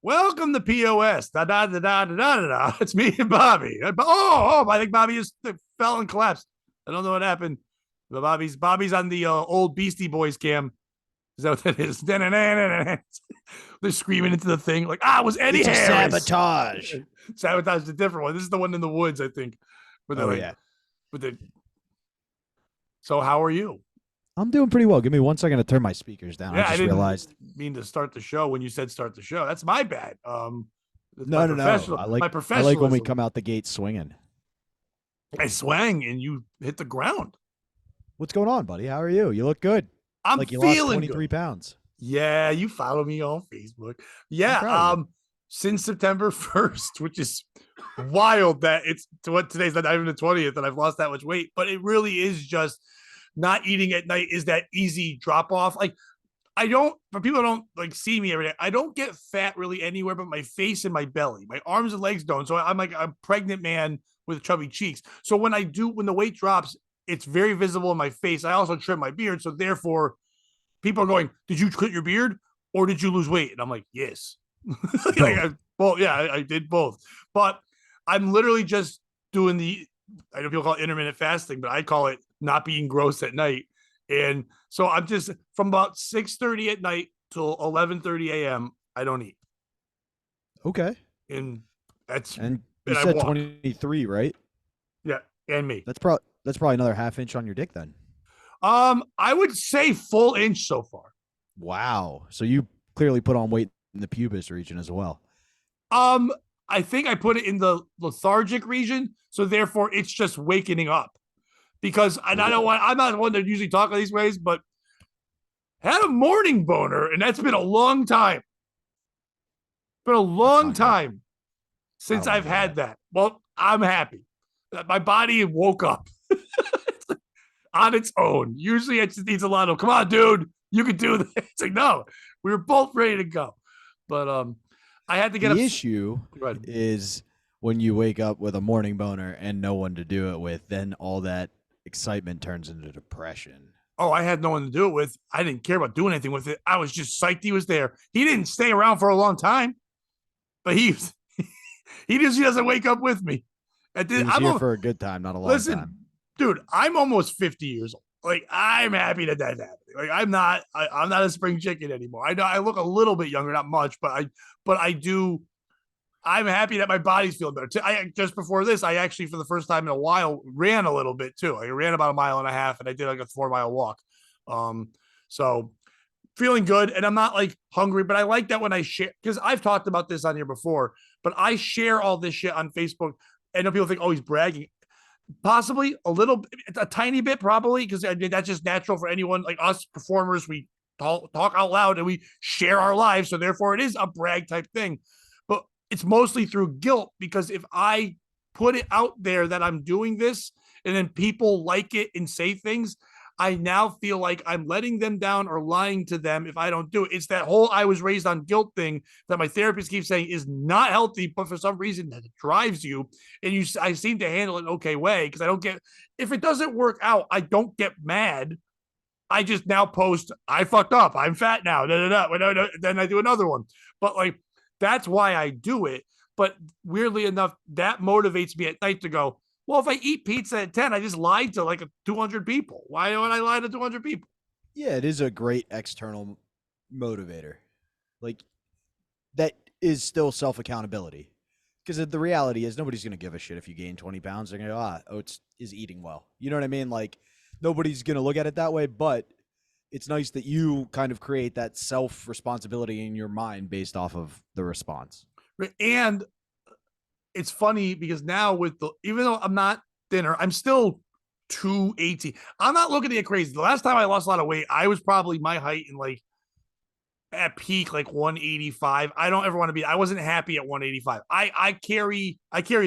Welcome to POS. Da da da da da da da. It's me and Bobby. I think Bobby just fell and collapsed. I don't know what happened. But Bobby's on the old Beastie Boys cam. Is that what that is? They're screaming into the thing like, it was Eddie It's a Harris. sabotage. Sabotage is a different one. This is the one in the woods, I think. Yeah. With the. So how are you? I'm doing pretty well. Give me 1 second to turn my speakers down. Yeah, I just didn't realized. mean to start the show when you said start the show. That's my bad. No. I like when we come out the gate swinging. I swang and you hit the ground. What's going on, buddy? How are you? You look good. I'm like you feeling lost 23 good. pounds. Yeah, you follow me on Facebook. Yeah, since September 1st, which is wild that it's today's not even the 20th and I've lost that much weight, but it really is just not eating at night is that easy drop off. Like for people who don't like see me every day, I don't get fat really anywhere but my face and my belly. My arms and legs don't. So I'm like a pregnant man with chubby cheeks. So when the weight drops, it's very visible in my face. I also trim my beard. So therefore, people are going, did you cut your beard or did you lose weight? And I'm like, yes. I did both. But I'm literally just doing I know people call it intermittent fasting, but I call it not being gross at night. And so I'm just from about 6:30 at night till 11:30 a.m. I don't eat. Okay. And you said 23, right? Yeah, and me. That's probably another half inch on your dick then. I would say full inch so far. Wow. So you clearly put on weight in the pubis region as well. I think I put it in the lethargic region, so therefore it's just waking up. Because I don't want, I'm not the one that usually talk these ways, but had a morning boner, and that's been a long time. Been a long time since I've had that. Well, I'm happy. My body woke up on its own. Usually it just needs a lot of, come on, dude, you can do this. It's like, no, we were both ready to go. But I had to get the issue is when you wake up with a morning boner and no one to do it with, then all that excitement turns into depression. Oh, I had no one to do it with. I didn't care about doing anything with it. I was just psyched he was there. He didn't stay around for a long time, but he doesn't wake up with me. He was here for a good time, not a long time. Dude, I'm almost 50 years old. Like, I'm happy that that's happening. Like, I'm not a spring chicken anymore. I know I look a little bit younger, not much, but I do. I'm happy that my body's feeling better. Just before this, I actually, for the first time in a while, ran a little bit too. I ran about 1.5 miles, and I did like a 4-mile walk. So feeling good, and I'm not like hungry, but I like that when I share, because I've talked about this on here before, but I share all this shit on Facebook. And people think, oh, he's bragging. Possibly a tiny bit, probably, because I mean, that's just natural for anyone like us performers. We talk out loud and we share our lives. So therefore it is a brag type thing, but it's mostly through guilt, because if I put it out there that I'm doing this and then people like it and say things, I now feel like I'm letting them down or lying to them if I don't do it. It's that whole I was raised on guilt thing that my therapist keeps saying is not healthy, but for some reason that drives you. And I seem to handle it an okay way, because I don't get, if it doesn't work out, I don't get mad. I just now post, I fucked up. I'm fat now. Then I do another one. But like, that's why I do it. But weirdly enough, that motivates me at night to go, well, if I eat pizza at 10, I just lied to like 200 people. Why don't I lie to 200 people? Yeah, it is a great external motivator. Like, that is still self-accountability. Because the reality is nobody's going to give a shit if you gain 20 pounds. They're going to go, Oates is eating well. You know what I mean? Like, nobody's going to look at it that way, but it's nice that you kind of create that self-responsibility in your mind based off of the response. And it's funny because now even though I'm not thinner, I'm still 280. I'm not looking to get crazy. The last time I lost a lot of weight, I was probably my height in like at peak, like 185. I don't ever want to be, I wasn't happy at 185. I carry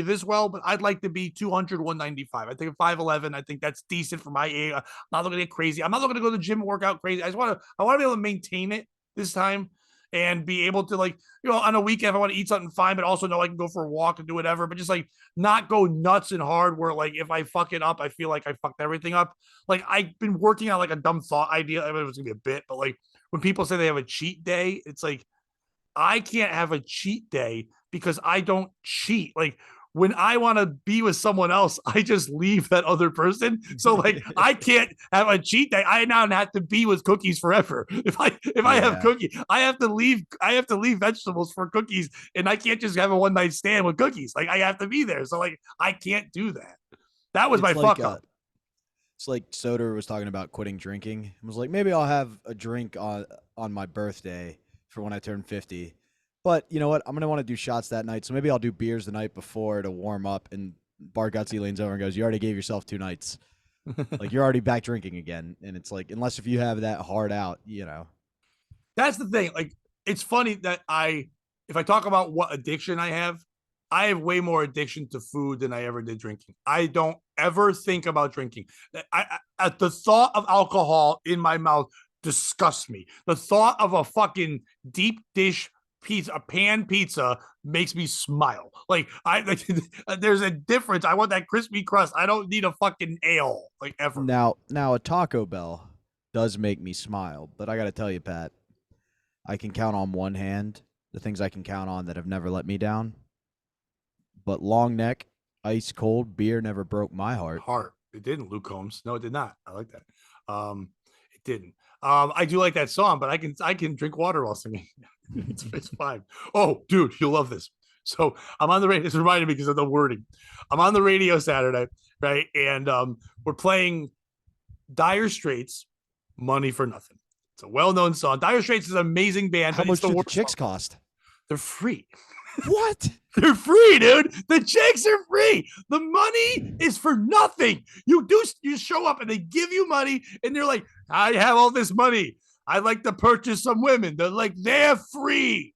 this well, but I'd like to be 200, 195. I think at 5'11, I think that's decent for my age. I'm not looking to get crazy. I'm not looking to go to the gym and work out crazy. I want to be able to maintain it this time and be able to, like, you know, on a weekend, if I want to eat something, fine, but also know I can go for a walk and do whatever, but just like not go nuts and hard where like if I fuck it up, I feel like I fucked everything up. Like, I've been working on like a dumb thought idea. I mean, it was gonna be a bit, but like when people say they have a cheat day, it's like I can't have a cheat day because I don't cheat. Like when I want to be with someone else, I just leave that other person. So like I can't have a cheat day. I now have to be with cookies forever. If I have Yeah. cookie, I have to leave vegetables for cookies, and I can't just have a one night stand with cookies. Like I have to be there. So like I can't do that. That was my It's like fuck up. it's like Soder was talking about quitting drinking. I was like, maybe I'll have a drink on my birthday for when I turn 50. But you know what? I'm gonna want to do shots that night, so maybe I'll do beers the night before to warm up. And Bar Gutsy leans over and goes, "You already gave yourself 2 nights. Like you're already back drinking again." And it's like, unless if you have that hard out, you know. That's the thing. Like, it's funny that if I talk about what addiction I have way more addiction to food than I ever did drinking. I don't ever think about drinking. At the thought of alcohol in my mouth disgusts me. The thought of a fucking deep dish pizza, a pan pizza, makes me smile. Like there's a difference. I want that crispy crust. I don't need a fucking ale like ever. Now a Taco Bell does make me smile, but I got to tell you, Pat, I can count on one hand the things I can count on that have never let me down. But long neck, ice cold beer never broke my heart. It didn't, Luke Combs. No, it did not. I like that. It didn't. I do like that song, but I can drink water while singing. It's fine. Oh, dude, you'll love this. So I'm on the radio. This reminded me because of the wording. I'm on the radio Saturday, right? And we're playing Dire Straits, Money for Nothing. It's a well-known song. Dire Straits is an amazing band. How much do the chicks cost? They're free. What? They're free, dude. The chicks are free. The money is for nothing. You show up and they give you money and they're like, I have all this money. I'd like to purchase some women. They're free.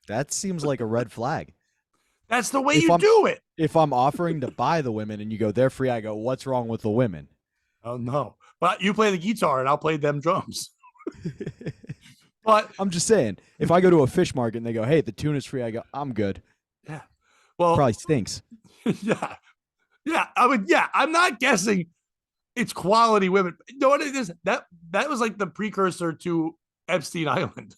That seems like a red flag. That's the way you do it. If I'm offering to buy the women and you go, they're free, I go, what's wrong with the women? Oh, no. But you play the guitar and I'll play them drums. But I'm just saying, if I go to a fish market and they go, hey, the tuna's free, I go, I'm good. Yeah. Well, probably stinks. Yeah. Yeah. I'm not guessing it's quality women. You know what it is? That was like the precursor to Epstein Island.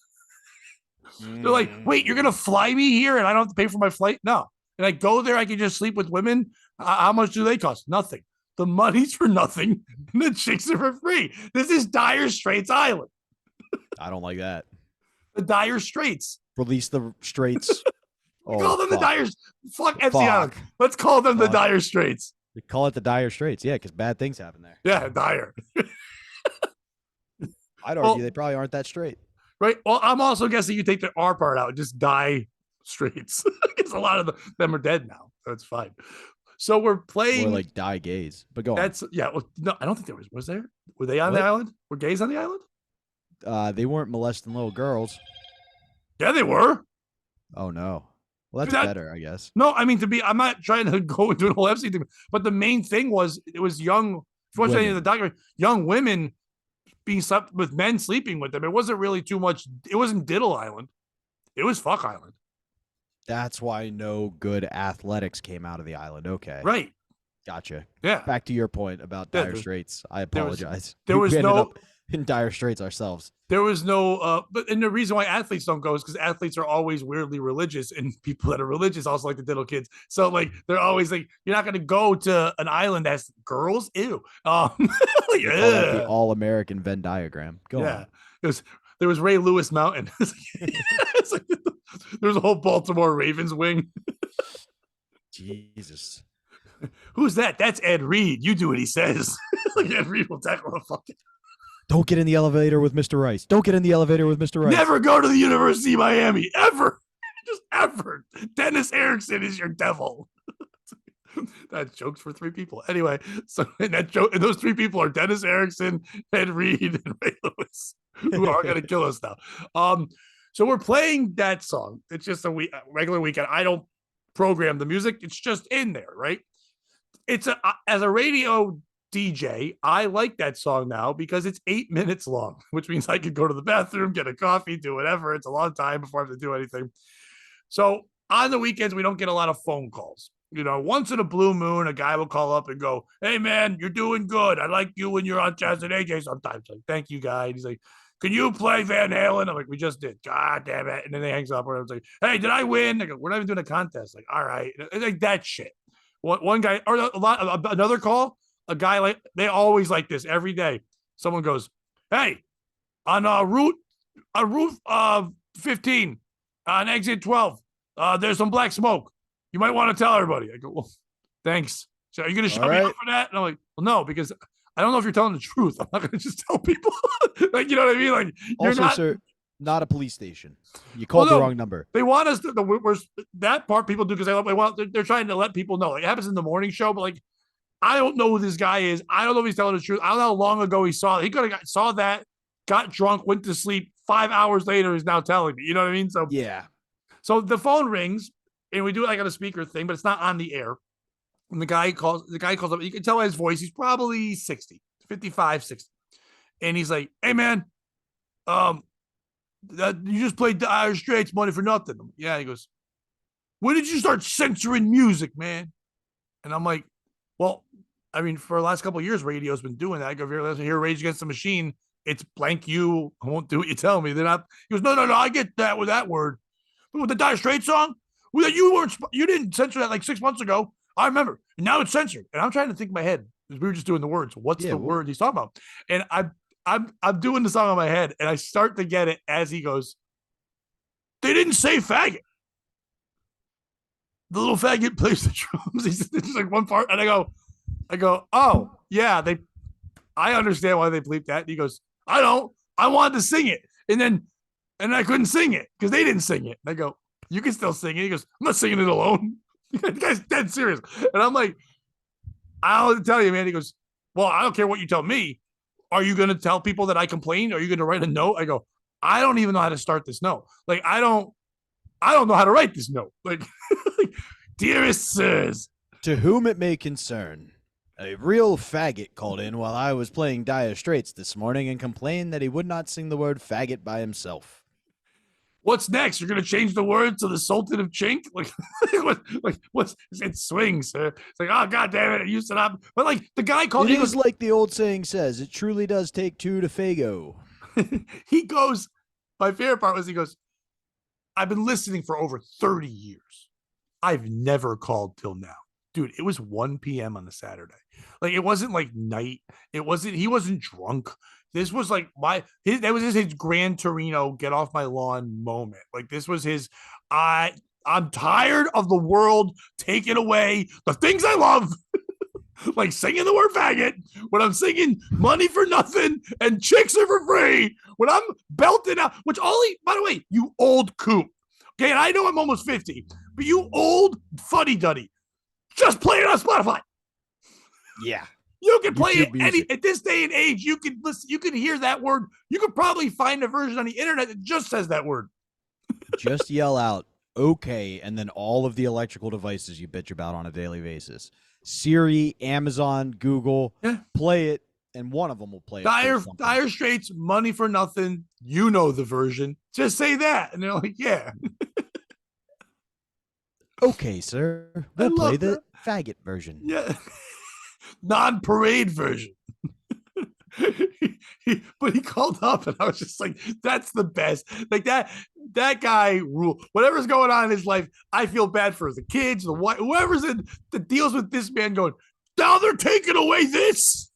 They're like, wait, you're going to fly me here and I don't have to pay for my flight? No. And I go there, I can just sleep with women. How much do they cost? Nothing. The money's for nothing and the chicks are for free. This is Dire Straits Island. I don't like that. The Dire Straits. Release the Straits. Call them the Dire. Fuck Epstein Island. Let's call them the Dire Straits. We call it the Dire Straits. Yeah, because bad things happen there. Yeah, dire. I'd argue they probably aren't that straight. Right. Well, I'm also guessing you take the R part out and just die Straits. Because a lot of them are dead now. That's fine. So we're playing. Or like die gays. But go on. Yeah. Well, no, I don't think there was. Was there? Were they on the island? Were gays on the island? They weren't molesting little girls. Yeah, they were. Oh no. Well, that's better, I guess. No, I mean I'm not trying to go into an whole Epstein thing, but the main thing was it was young. Fortunately, in the documentary, young women being slept with men sleeping with them. It wasn't really too much. It wasn't Diddle Island. It was Fuck Island. That's why no good athletics came out of the island. Okay. Right. Gotcha. Yeah. Back to your point about Dire Straits. I apologize. There was no in Dire Straits ourselves. There was no, and the reason why athletes don't go is because athletes are always weirdly religious, and people that are religious also like to diddle kids. So like they're always like, you're not going to go to an island that's girls. Ew. Like, the all-American Venn diagram. Go on. There was Ray Lewis Mountain. It's like, there was a whole Baltimore Ravens wing. Jesus. Who's that? That's Ed Reed. You do what he says. Like Ed Reed will tackle the fucking. Don't get in the elevator with Mr. Rice. Don't get in the elevator with Mr. Rice. Never go to the University of Miami. Ever. Just ever. Dennis Erickson is your devil. That joke's for 3 people. Anyway, so and those 3 people are Dennis Erickson, Ed Reed, and Ray Lewis, who are going to kill us now. So we're playing that song. It's just a regular weekend. I don't program the music. It's just in there, right? As a radio DJ, I like that song now because it's 8 minutes long, which means I could go to the bathroom, get a coffee, do whatever. It's a long time before I have to do anything. So on the weekends, we don't get a lot of phone calls. You know, once in a blue moon, a guy will call up and go, "Hey man, you're doing good. I like you when you're on Jazz and AJ sometimes." Like, thank you, guy. And he's like, can you play Van Halen? I'm like, we just did. God damn it. And then they hangs up. And I was like, hey, did I win? They go, we're not even doing a contest. Like, all right. It's like that shit. One guy, or another call, a guy like, they always like this every day. Someone goes, hey, on route 15, on exit 12, there's some black smoke. You might want to tell everybody. I go, well, thanks. So are you going to shut me up for that? And I'm like, well, no, because I don't know if you're telling the truth. I'm not going to just tell people. Like, you know what I mean? Like, also, not, sir, not a police station. You called the wrong number. They want us to, that part people do because they're trying to let people know. Like, it happens in the morning show, but like, I don't know who this guy is. I don't know if he's telling the truth. I don't know how long ago he saw it. He could have saw that, got drunk, went to sleep. 5 hours later, he's now telling me. You know what I mean? So yeah. So the phone rings, and we do it like on a speaker thing, but it's not on the air. And the guy calls up. You can tell by his voice, he's probably 60, 55, 60. And he's like, hey, man, you just played Dire Straits, Money for Nothing. Yeah, he goes, when did you start censoring music, man? And I'm like, well, I mean, for the last couple of years, radio's been doing that. I go, if you hear Rage Against the Machine, it's blank you. I won't do what you tell me. They're not. He goes, no, I get that with that word. But with the Dire Straits song, well, you didn't censor that like 6 months ago. I remember. And now it's censored. And I'm trying to think in my head, because we were just doing the words. What's the word he's talking about? And I'm doing the song in my head, and I start to get it as he goes, they didn't say faggot. The little faggot plays the drums. He's just like one part. And I go, oh, yeah, I understand why they bleeped that. And he goes, I don't. I wanted to sing it. And I couldn't sing it because they didn't sing it. And I go, you can still sing it. He goes, I'm not singing it alone. The guy's dead serious. And I'm like, I'll tell you, man. He goes, well, I don't care what you tell me. Are you going to tell people that I complained? Are you going to write a note? I go, I don't even know how to start this note. Like, I don't know how to write this note. Like, dearest sirs. To whom it may concern. A real faggot called in while I was playing Dire Straits this morning and complained that he would not sing the word faggot by himself. What's next? You're going to change the word to the Sultan of Chink? What's it swings, sir? It's like, oh, God damn it. It used to not. But like the guy called. It is like the old saying says, it truly does take two to fago. He goes, my favorite part was he goes, I've been listening for over 30 years. I've never called till now. Dude, it was 1 p.m. on a Saturday. Like, it wasn't like night. He wasn't drunk. This was like that was his Gran Torino get off my lawn moment. Like, this was his, I'm tired of the world taking away the things I love. Like singing the word faggot, when I'm singing Money for Nothing and Chicks Are for Free, when I'm belting out, by the way, you old coot. Okay, and I know I'm almost 50, but you old fuddy-duddy. Just play it on Spotify. Yeah. You can play it at this day and age. You can listen, you can hear that word. You could probably find a version on the internet that just says that word. Just yell out, okay, and then all of the electrical devices you bitch about on a daily basis. Siri, Amazon, Google, play it, and one of them will play it. Dire Straits, Money for Nothing. You know the version. Just say that. And they're like, yeah. Okay, sir. We'll play the faggot version. Yeah. Non-parade version. But he called up and I was just like, that's the best. Like that guy rule. Whatever's going on in his life, I feel bad for the kids, the wife, whoever's in that deals with this man going, now they're taking away this.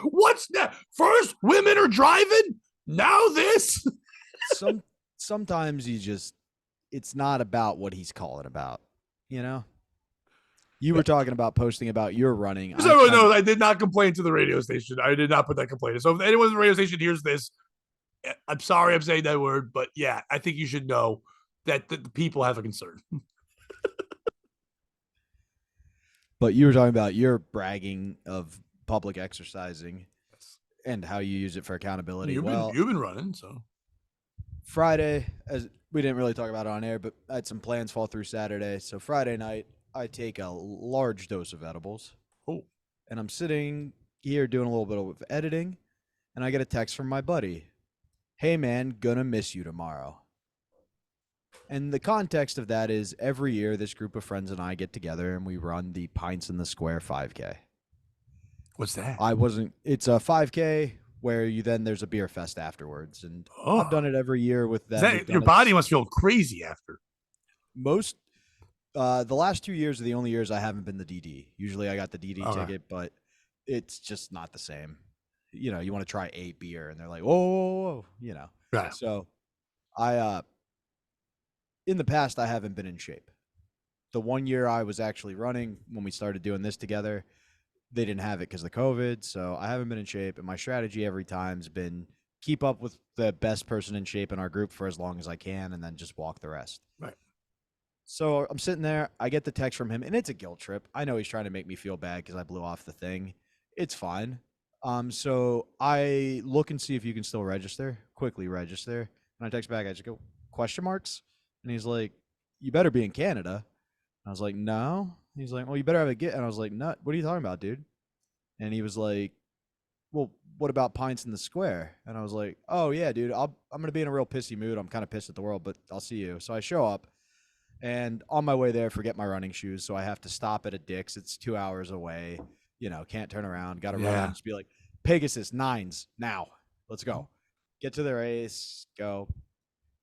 What's that? First, women are driving. Now this. Sometimes it's not about what he's calling about, you know? You were talking about posting about your running. Everyone knows I did not complain to the radio station. I did not put that complaint. So if anyone at the radio station hears this, I'm sorry I'm saying that word, but yeah, I think you should know that the people have a concern. But you were talking about your bragging of public exercising and how you use it for accountability. You've been running, so. Friday, as we didn't really talk about it on air, but I had some plans fall through Saturday. So Friday night, I take a large dose of edibles. Oh. And I'm sitting here doing a little bit of editing, and I get a text from my buddy. Hey, man, gonna miss you tomorrow. And the context of that is every year this group of friends and I get together and we run the Pints in the Square 5K. What's that? It's a 5K where there's a beer fest afterwards, and I've Oh, done it every year with is them. We've that your done it body must feel crazy after? most. The last 2 years are the only years I haven't been the DD. Usually I got the DD Okay. ticket, but it's just not the same. You know, you want to try a beer, and they're like, whoa, whoa, whoa, you know. Yeah. So I, in the past, I haven't been in shape. The 1 year I was actually running when we started doing this together, they didn't have it because of COVID. So I haven't been in shape. And my strategy every time's been keep up with the best person in shape in our group for as long as I can and then just walk the rest. Right. So I'm sitting there. I get the text from him, and it's a guilt trip. I know he's trying to make me feel bad because I blew off the thing. It's fine. So I look and see if you can still register. Quickly register. And I text back. I just go question marks, and he's like, "You better be in Canada." I was like, "No." He's like, "Well, you better have a get." And I was like, "No, what are you talking about, dude?" And he was like, "Well, what about pints in the square?" And I was like, "Oh yeah, dude. I'm gonna be in a real pissy mood. I'm kind of pissed at the world, but I'll see you." So I show up. And on my way there, forget my running shoes. So I have to stop at a Dick's. It's 2 hours away. You know, can't turn around. Got to run Yeah. and just be like, Pegasus, nines, now. Let's go. Get to the race. Go.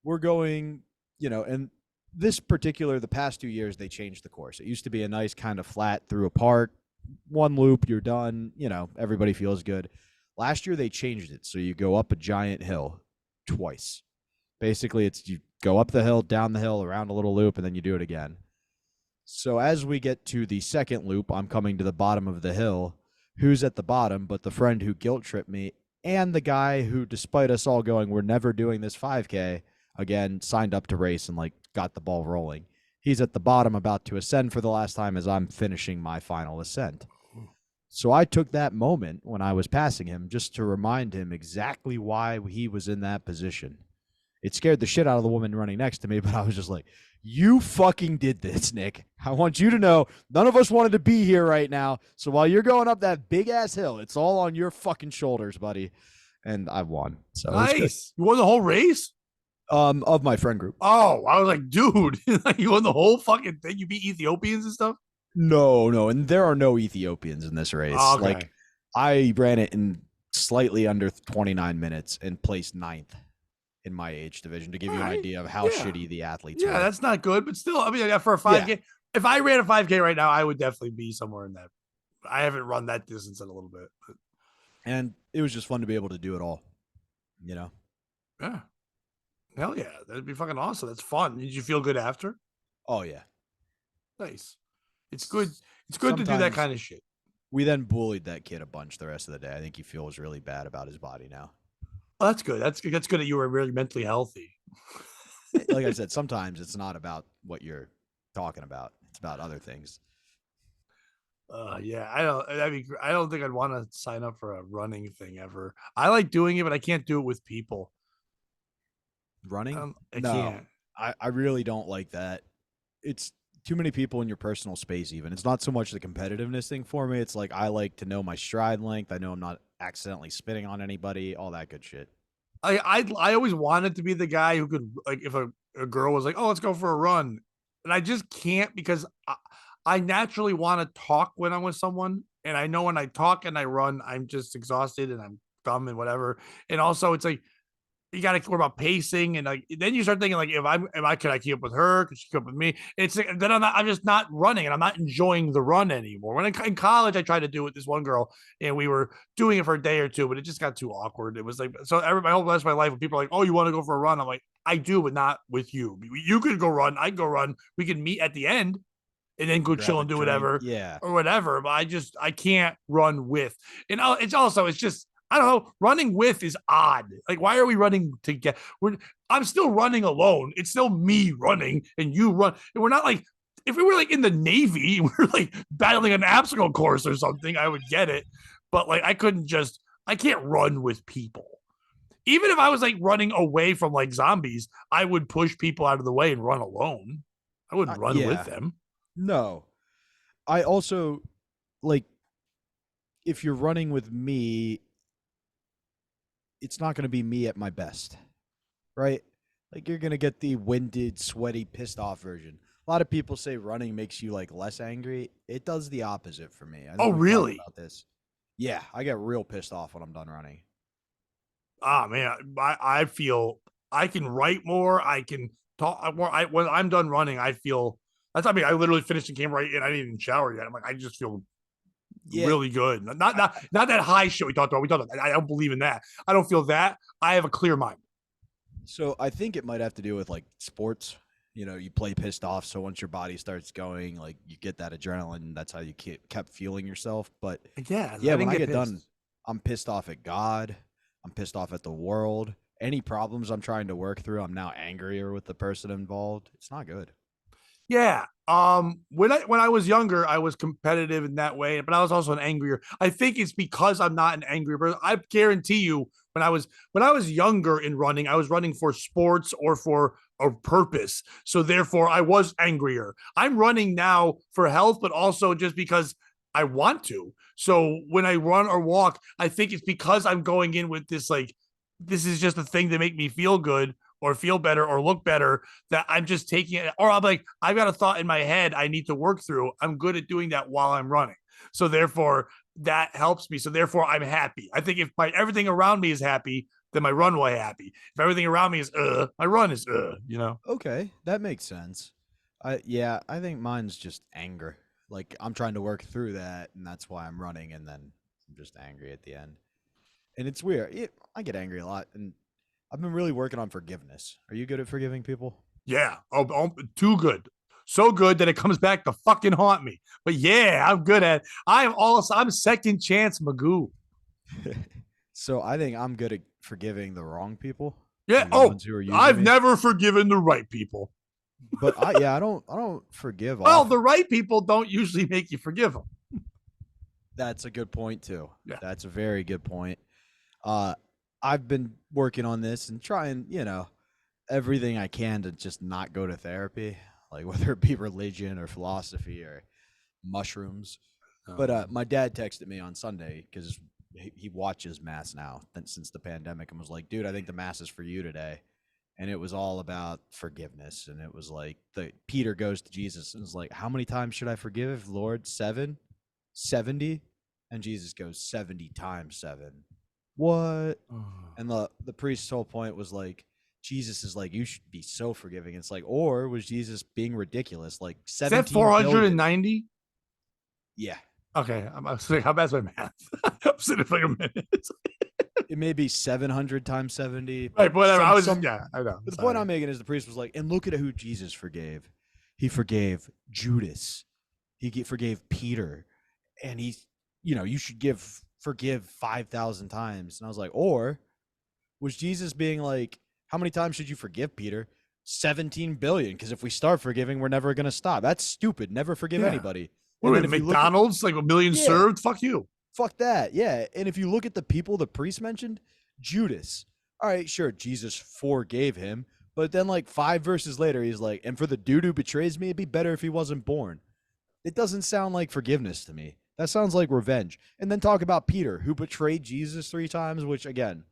We're going, and this particular, the past 2 years, they changed the course. It used to be a nice kind of flat through a park. One loop, you're done. Everybody feels good. Last year, they changed it. So you go up a giant hill twice. Basically, it's you go up the hill, down the hill, around a little loop, and then you do it again. So as we get to the second loop, I'm coming to the bottom of the hill. Who's at the bottom but the friend who guilt tripped me and the guy who, despite us all going, we're never doing this 5K, again, signed up to race and got the ball rolling. He's at the bottom about to ascend for the last time as I'm finishing my final ascent. So I took that moment when I was passing him just to remind him exactly why he was in that position. It scared the shit out of the woman running next to me, but I was just like, you fucking did this, Nick. I want you to know none of us wanted to be here right now. So while you're going up that big ass hill, it's all on your fucking shoulders, buddy. And I won. So it was good. Nice. You won the whole race? Of my friend group. Oh, I was like, dude, you won the whole fucking thing. You beat Ethiopians and stuff? No. And there are no Ethiopians in this race. Oh, okay. I ran it in slightly under 29 minutes and placed ninth in my age division to give you an idea of how shitty the athletes were. Yeah, that's not good, but still, I mean, for a 5K, if I ran a 5K right now, I would definitely be somewhere in that. I haven't run that distance in a little bit. But. And it was just fun to be able to do it all, Yeah. Hell yeah. That'd be fucking awesome. That's fun. Did you feel good after? Oh, yeah. Nice. It's good. It's good to do that kind of shit. We then bullied that kid a bunch the rest of the day. I think he feels really bad about his body now. Oh, that's good. That's good. That's good that you were really mentally healthy. Like I said, sometimes it's not about what you're talking about. It's about other things. Yeah, I don't think I'd want to sign up for a running thing ever. I like doing it, but I can't do it with people. Running? I can't. I really don't like that. It's too many people in your personal space. Even it's not so much the competitiveness thing for me. It's like I like to know my stride length. I know I'm not accidentally spitting on anybody. All that good shit. I always wanted to be the guy who could, like, if a girl was like, "Oh, let's go for a run," and I just can't because I naturally want to talk when I'm with someone, and I know when I talk and I run, I'm just exhausted and I'm dumb and whatever. And also, it's like you got to worry about pacing, and like then you start thinking like, can I keep up with her? Can she keep up with me? It's like, then I'm just not running, and I'm not enjoying the run anymore. When in college, I tried to do it with this one girl, and we were doing it for a day or two, but it just got too awkward. It was like so my whole rest of my life, when people are like, "Oh, you want to go for a run?" I'm like, "I do, but not with you. You could go run, I go run. We can meet at the end." And then go chill and do whatever, or whatever. But I can't run with. And it's just I don't know. Running with is odd. Like, why are we running together? I'm still running alone. It's still me running, and you run. And we're not like if we were like in the Navy, we're like battling an obstacle course or something. I would get it, but like I can't run with people. Even if I was like running away from like zombies, I would push people out of the way and run alone. I wouldn't run with them. No. I also if you're running with me, it's not going to be me at my best, right? Like you're going to get the winded, sweaty, pissed off version. A lot of people say running makes you less angry. It does the opposite for me. I think really? about this. Yeah, I get real pissed off when I'm done running. Ah, man, I feel I can write more. I can talk more. When I'm done running, I feel that's. I mean, I literally finished the game right, and I didn't even shower yet. I'm like, I just feel Yeah. really good. Not that high shit we talked about. We talked about. I don't believe in that. I don't feel that. I have a clear mind. So I think it might have to do with like sports. You know, you play pissed off, so once your body starts going, like you get that adrenaline. That's how you kept fueling yourself. But Yeah, yeah, I when didn't I get get pissed. done, I'm pissed off at God. I'm pissed off at the world. Any problems I'm trying to work through, I'm now angrier with the person involved. It's not good. Yeah. When I was younger, I was competitive in that way, but I was also an angrier. I think it's because I'm not an angry person. I guarantee you, when I was younger in running, I was running for sports or for a purpose. So therefore, I was angrier. I'm running now for health, but also just because I want to. So when I run or walk, I think it's because I'm going in with this like this is just a thing to make me feel good or feel better or look better that I'm just taking it, or I'm like, I've got a thought in my head I need to work through. I'm good at doing that while I'm running. So therefore, that helps me. So therefore, I'm happy. I think if my everything around me is happy, then my run will be happy. If everything around me is my run is you know. Okay, that makes sense. I think mine's just anger. Like I'm trying to work through that, and that's why I'm running, and then I'm just angry at the end. And it's weird. I get angry a lot, and I've been really working on forgiveness. Are you good at forgiving people? Yeah. Too good. So good that it comes back to fucking haunt me. But yeah, I'm good at I'm second chance Magoo. So I think I'm good at forgiving the wrong people, Yeah. like the Oh, ones who are using I've me. never forgiven the right people. But I don't forgive Well, often. the right people don't usually make you forgive them. That's a good point too. Yeah. That's a very good point. Uh, I've been working on this and trying, everything I can to just not go to therapy, like whether it be religion or philosophy or mushrooms. But my dad texted me on Sunday because he watches mass now since the pandemic and was like, "Dude, I think the mass is for you today." And it was all about forgiveness, and it was like the Peter goes to Jesus and is like, "How many times should I forgive, Lord? 7, 70?" And Jesus goes 70 times 7. What? And the priest's whole point was like, Jesus is like, you should be so forgiving. It's like, or was Jesus being ridiculous? Like Is that 17 billion. 490? Yeah. Okay. I was like, how bad's my math? I'm sitting for like a minute. It may be 700 times 70, but Right, but whatever. I was just, some. yeah, I know. But the point Sorry. I'm making is the priest was like, and look at who Jesus forgave. He forgave Judas. Forgave Peter, and you should forgive 5,000 times. And I was like, or was Jesus being like, how many times should you forgive Peter? 17 billion. Because if we start forgiving, we're never going to stop. That's stupid. Never forgive Yeah. anybody. What And are then we, if you look at, McDonald's? Like a million yeah, served? Fuck you. fuck that. Yeah. And if you look at the people the priest mentioned, Judas. All right, sure, Jesus forgave him. But then, like 5 verses later, he's like, and for the dude who betrays me, it'd be better if he wasn't born. It doesn't sound like forgiveness to me. That sounds like revenge. And then talk about Peter, who betrayed Jesus 3 times, which again,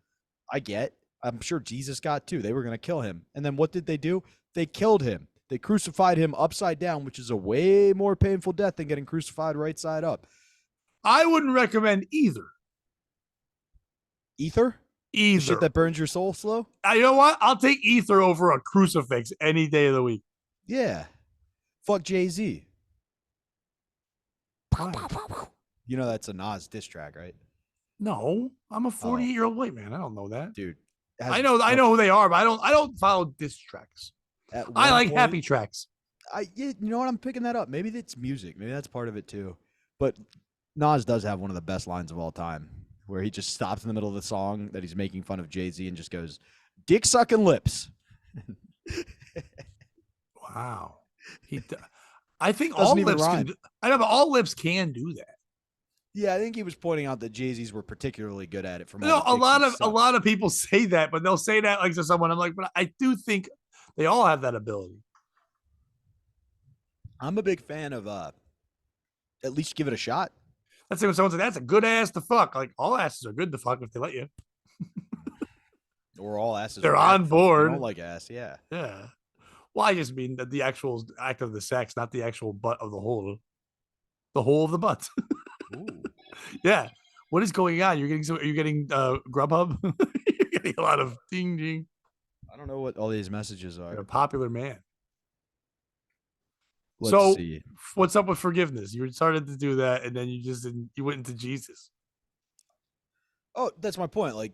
I get. I'm sure Jesus got too. They were going to kill him. And then what did they do? They killed him. They crucified him upside down, which is a way more painful death than getting crucified right side up. I wouldn't recommend either. Ether? The shit Either. that burns your soul slow? You know what? I'll take ether over a crucifix any day of the week. Yeah. Fuck Jay-Z. Fine. You know that's a Nas diss track, right? No, I'm a 48-year-old white man. I don't know that. Dude. I know who they are, but I don't follow diss tracks. At I one like point, happy tracks. you know what? I'm picking that up. Maybe it's music. Maybe that's part of it too. But Nas does have one of the best lines of all time, where he just stops in the middle of the song that he's making fun of Jay-Z and just goes, "Dick sucking lips." Wow. I think Doesn't all even lips rhyme. can. I know, but all lips can do that. Yeah, I think he was pointing out that Jay-Z's were particularly good at it. From all No, the dicks he a sucked. lot of people say that, but they'll say that like to someone. I'm like, but I do think they all have that ability. I'm a big fan of at least give it a shot. Let's say when someone says that's a good ass to fuck, like all asses are good to fuck if they let you. Or all asses They're are bad on to fuck if you board. don't like ass, yeah. Yeah. Well, I just mean that the actual act of the sex, not the actual butt of the whole of the butt. Ooh. Yeah. What is going on? You're getting Grubhub? Getting a lot of ding ding. I don't know what all these messages You're a are. popular man. Let's So see. what's up with forgiveness? You started to do that, and then you just didn't. You went into Jesus. Oh, that's my point. Like,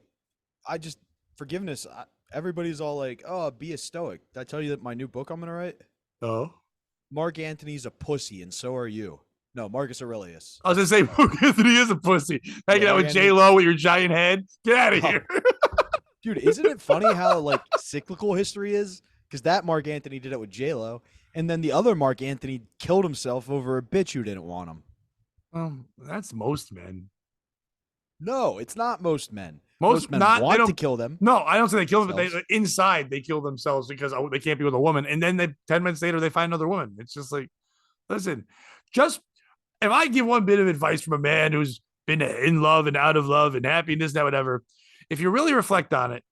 I just forgiveness. Everybody's all like, "Oh, be a stoic." Did I tell you that my new book I'm gonna write? Oh, Mark Antony's a pussy, and so are you. No, Marcus Aurelius. I was gonna say Mark Anthony is a pussy. Hanging out Mark with J Antony. Lo with your giant head. Get out of Oh, here. dude, isn't it funny how like cyclical history is? Because that Mark Antony did it with J Lo, and then the other Mark Antony killed himself over a bitch who didn't want him. That's most men. No, it's not most men. Most Most men not. They want to don't. kill them. No, I don't say they kill them, but Themselves. they inside they kill themselves because they can't be with a woman, and then they 10 minutes later they find another woman. It's just like, listen, just if I give one bit of advice from a man who's been in love and out of love and happiness, that whatever, if you really reflect on it,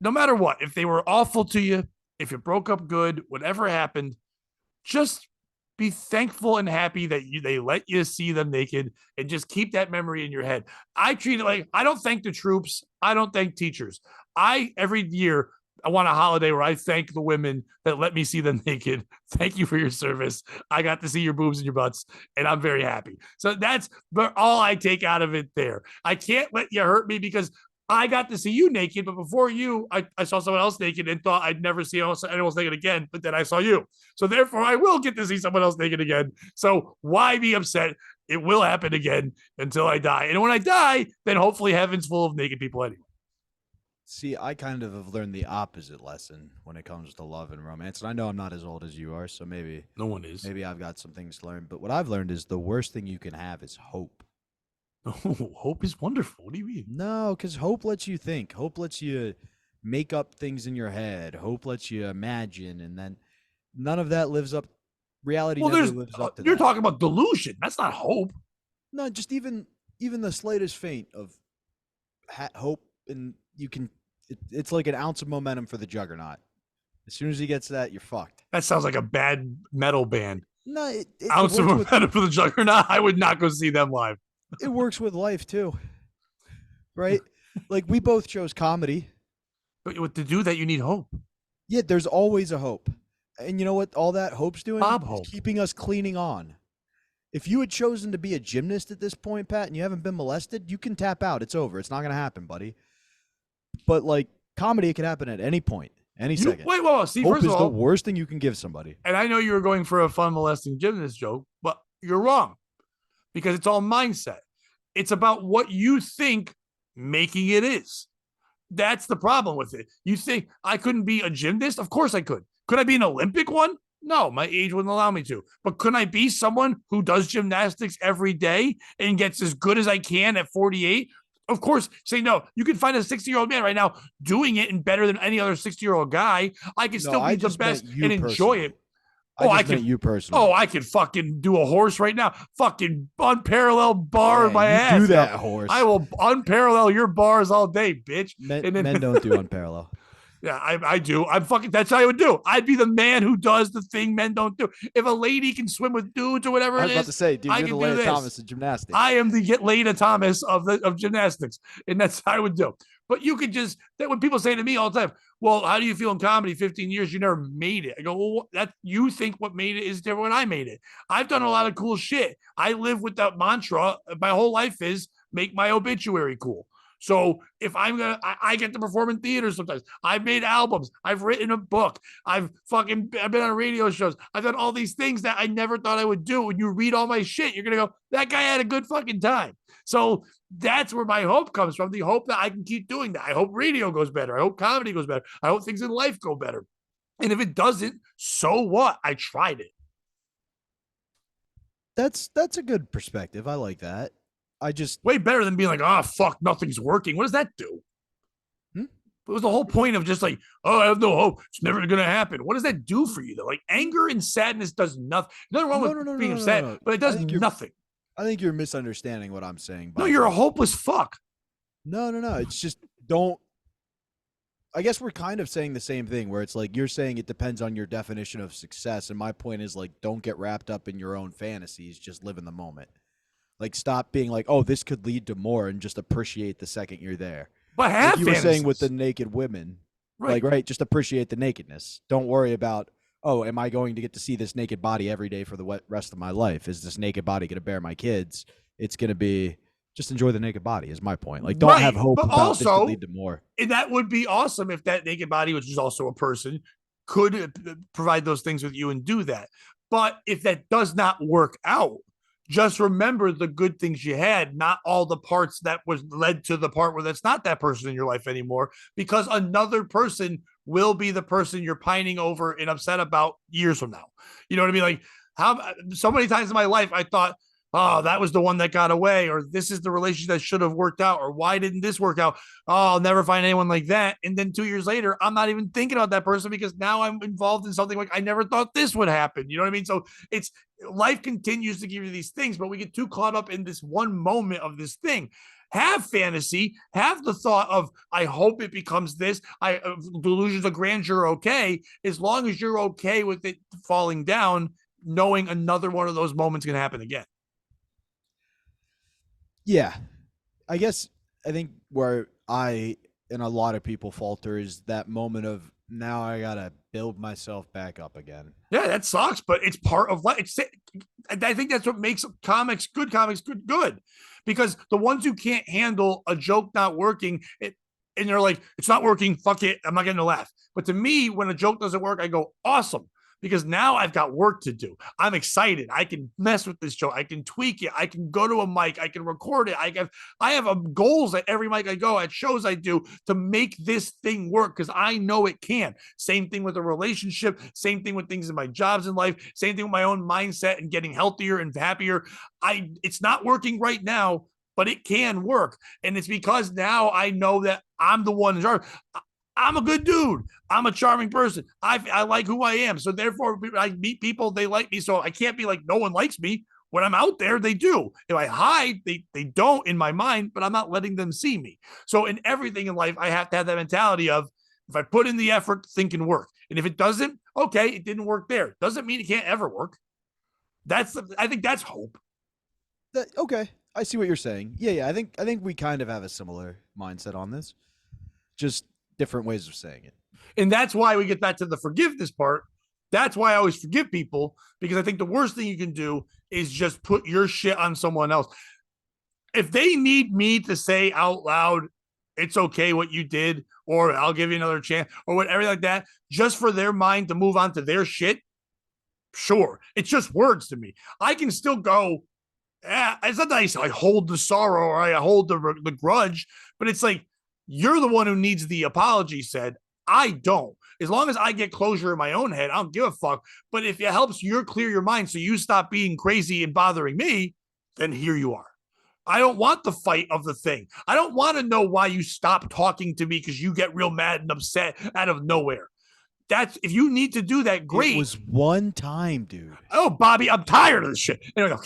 no matter what, if they were awful to you, if you broke up good, whatever happened, just be thankful and happy that they let you see them naked and just keep that memory in your head. I treat it like I don't thank the troops. I don't thank teachers. I every year I want a holiday where I thank the women that let me see them naked. Thank you for your service. I got to see your boobs and your butts, and I'm very happy. So that's all I take out of it there. I can't let you hurt me because I got to see you naked, but before you, I saw someone else naked and thought I'd never see anyone else naked again, but then I saw you. So therefore, I will get to see someone else naked again. So why be upset? It will happen again until I die. And when I die, then hopefully heaven's full of naked people anyway. See, I kind of have learned the opposite lesson when it comes to love and romance. And I know I'm not as old as you are, so maybe No one is. maybe I've got some things to learn. But what I've learned is the worst thing you can have is hope. Oh, hope is wonderful. What do you mean? No, because hope lets you think. Hope lets you make up things in your head. Hope lets you imagine, and then none of that lives up. Reality Well, never lives up to you're that. talking about delusion. That's not hope. No, just even the slightest faint of hope, and you can. It's like an ounce of momentum for the juggernaut. As soon as he gets that, you're fucked. That sounds like a bad metal band. No, it Ounce of works with momentum for the juggernaut. I would not go see them live. it works with life too, right? Like we both chose comedy. But to do that, you need hope. Yeah, there's always a hope. And you know what all that hope's doing? Bob It's hope. keeping us cleaning on. If you had chosen to be a gymnast at this point, Pat, and you haven't been molested, you can tap out. It's over. It's not going to happen, buddy. But like comedy, it can happen at any point, any second. Wait, whoa. See, Hope first is of the all, worst thing you can give somebody. and I know you were going for a fun molesting gymnast joke, but you're wrong because it's all mindset. It's about what you think making it is. That's the problem with it. You think I couldn't be a gymnast? Of course I could. Could I be an Olympic one? No, my age wouldn't allow me to. But could I be someone who does gymnastics every day and gets as good as I can at 48? Of course, say no. You can find a 60-year-old man right now doing it and better than any other 60-year-old guy. I can still be the best and enjoy it. I meant you personally. Oh, I could fucking do a horse right now. Fucking unparalleled bar my you ass. Do that, now. horse. I will unparallel your bars all day, bitch. Men don't do unparallel. Yeah, I do. I'm fucking. That's how I would do. I'd be the man who does the thing men don't do. If a lady can swim with dudes or whatever I was about to say, dude, you're the Leia Thomas of gymnastics. I am the Lena Thomas of gymnastics, and that's how I would do. But you could just that when people say to me all the time, "Well, how do you feel in comedy? 15 years, you never made it." I go, "Well, that you think what made it is different when I made it. I've done a lot of cool shit. I live with that mantra. My whole life is make my obituary cool." So if I get to perform in theaters sometimes. I've made albums. I've written a book. I've been on radio shows. I've done all these things that I never thought I would do. When you read all my shit, you're going to go, that guy had a good fucking time. So that's where my hope comes from. The hope that I can keep doing that. I hope radio goes better. I hope comedy goes better. I hope things in life go better. And if it doesn't, so what? I tried it. That's a good perspective. I like that. I just way better than being like, oh, fuck, nothing's working. What does that do? It was the whole point of just like, oh, I have no hope. It's never going to happen. What does that do for you, though? Like, anger and sadness does nothing. Nothing wrong with being upset, but it does nothing. I think you're misunderstanding what I'm saying. No, you're a hopeless fuck. No. It's just don't. I guess we're kind of saying the same thing where it's like you're saying it depends on your definition of success. And my point is like, don't get wrapped up in your own fantasies. Just live in the moment. Like, stop being like, oh, this could lead to more and just appreciate the second you're there. But Like have you were saying with the fantasies. naked women, Right. like, right, just appreciate the nakedness. Don't worry about, oh, am I going to get to see this naked body every day for the rest of my life? Is this naked body going to bear my kids? It's going to be just enjoy the naked body is my point. Like, don't have Right. hope But about this could also, lead to more. and that would be awesome if that naked body, which is also a person, could provide those things with you and do that. But if that does not work out, just remember the good things you had, not all the parts that was led to the part where that's not that person in your life anymore, because another person will be the person you're pining over and upset about years from now. You know what I mean? Like, how so many times in my life I thought, oh, that was the one that got away, or this is the relationship that should have worked out, or why didn't this work out? Oh, I'll never find anyone like that. And then 2 years later, I'm not even thinking about that person because now I'm involved in something like I never thought this would happen. You know what I mean? So it's life continues to give you these things, but we get too caught up in this one moment of this thing. Have fantasy, have the thought of, I hope it becomes this. Delusions of grandeur, okay, as long as you're okay with it falling down, knowing another one of those moments can happen again. Yeah. I think where I and a lot of people falter is that moment of now I got to build myself back up again. Yeah, that sucks, but it's part of life. I think that's what makes comics good, because the ones who can't handle a joke not working, and they're like, it's not working, fuck it, I'm not getting a laugh. But to me, when a joke doesn't work, I go, awesome, because now I've got work to do. I'm excited. I can mess with this joke. I can tweak it. I can go to a mic. I can record it. I have goals at every mic I go, at shows I do, to make this thing work because I know it can. Same thing with a relationship. Same thing with things in my jobs in life. Same thing with my own mindset and getting healthier and happier. It's not working right now, but it can work. And it's because now I know that I'm the one in charge. I'm a good dude. I'm a charming person. I like who I am. So therefore, I meet people, they like me. So I can't be like, no one likes me. When I'm out there, they do. If I hide, they don't in my mind, but I'm not letting them see me. So in everything in life, I have to have that mentality of, if I put in the effort, thing can work. And if it doesn't, okay, it didn't work there. Doesn't mean it can't ever work. I think that's hope. Okay. I see what you're saying. Yeah. I think we kind of have a similar mindset on this. Just different ways of saying it. And that's why we get back to the forgiveness part. That's why I always forgive people, because I think the worst thing you can do is just put your shit on someone else. If they need me to say out loud, it's okay what you did, or I'll give you another chance, or whatever like that, just for their mind to move on to their shit, sure. It's just words to me. I can still go, it's not nice. I hold the sorrow or I hold the grudge, but it's like, you're the one who needs the apology said. I don't. As long as I get closure in my own head, I don't give a fuck. But if it helps you clear your mind so you stop being crazy and bothering me, then here you are. I don't want the fight of the thing. I don't want to know why you stop talking to me because you get real mad and upset out of nowhere. That's, if you need to do that, great. It was one time, dude. Oh, Bobby, I'm tired of this shit. Anyway,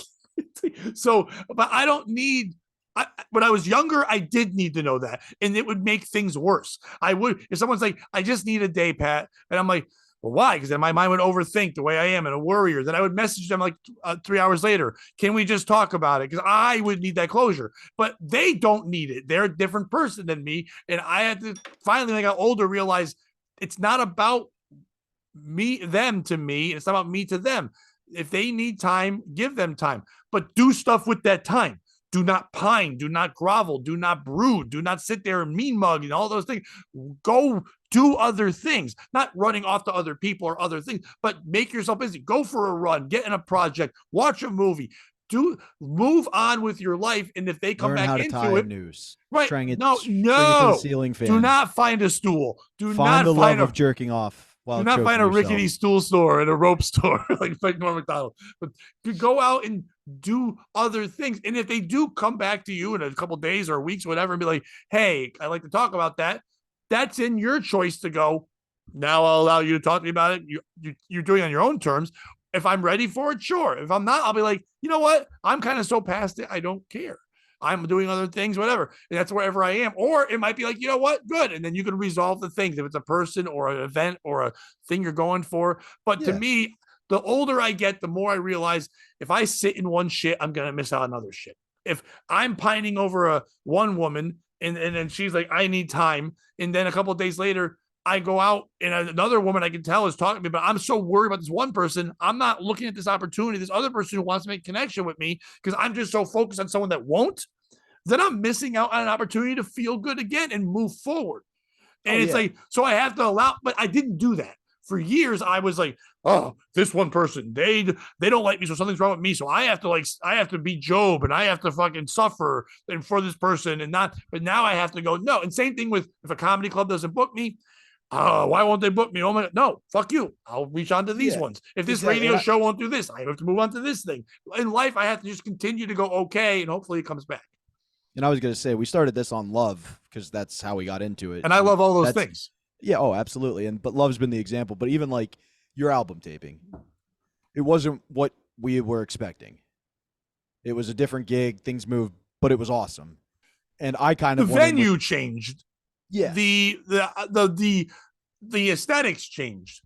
so, but I don't need. When I was younger, I did need to know that, and it would make things worse. I would, if someone's like, I just need a day, Pat, and I'm like, well, why? Because then my mind would overthink the way I am and a worrier. Then I would message them like 3 hours later. Can we just talk about it? Because I would need that closure, but they don't need it. They're a different person than me, and I had to finally, when I got older, realize it's not about them to me. It's not about me to them. If they need time, give them time, but do stuff with that time. Do not pine, do not grovel, do not brood, do not sit there and mean mug and all those things. Go do other things, not running off to other people or other things, but make yourself busy. Go for a run, get in a project, watch a movie, move on with your life. And if they come Learn how back to tie into a it, noose. right? String it No, to the ceiling fan. do not find a stool. Do find not the find love of jerking off. Do not find a rickety stool store and a rope store like Norm Macdonald. But to go out and do other things. And if they do come back to you in a couple days or weeks, whatever, and be like, hey, I'd like to talk about that, that's in your choice to go, now I'll allow you to talk to me about it. You're doing it on your own terms. If I'm ready for it, sure. If I'm not, I'll be like, you know what? I'm kind of so past it, I don't care. I'm doing other things, whatever. And that's wherever I am. Or it might be like, you know what? Good. And then you can resolve the things if it's a person or an event or a thing you're going for. But to me, the older I get, the more I realize if I sit in one shit, I'm going to miss out on other shit. If I'm pining over one woman And then she's like, I need time. And then a couple of days later, I go out and another woman I can tell is talking to me, but I'm so worried about this one person. I'm not looking at this opportunity, this other person who wants to make connection with me because I'm just so focused on someone that won't, then I'm missing out on an opportunity to feel good again and move forward. And it's like, so I have to allow, but I didn't do that. For years, I was like, oh, this one person, they don't like me, so something's wrong with me. So I have to be Job and I have to fucking suffer and for this person and not, but now I have to go, no. And same thing with if a comedy club doesn't book me, why won't they book me? Oh my, no, fuck you. I'll reach on to these ones. If this radio show won't do this, I have to move on to this thing. In life, I have to just continue to go okay, and hopefully it comes back. And I was going to say, we started this on love because that's how we got into it. And I love all those things. Yeah. Oh, absolutely. But love's been the example. But even like your album taping, it wasn't what we were expecting. It was a different gig. Things moved, but it was awesome. And I kind of the venue changed. Yeah. The aesthetics changed.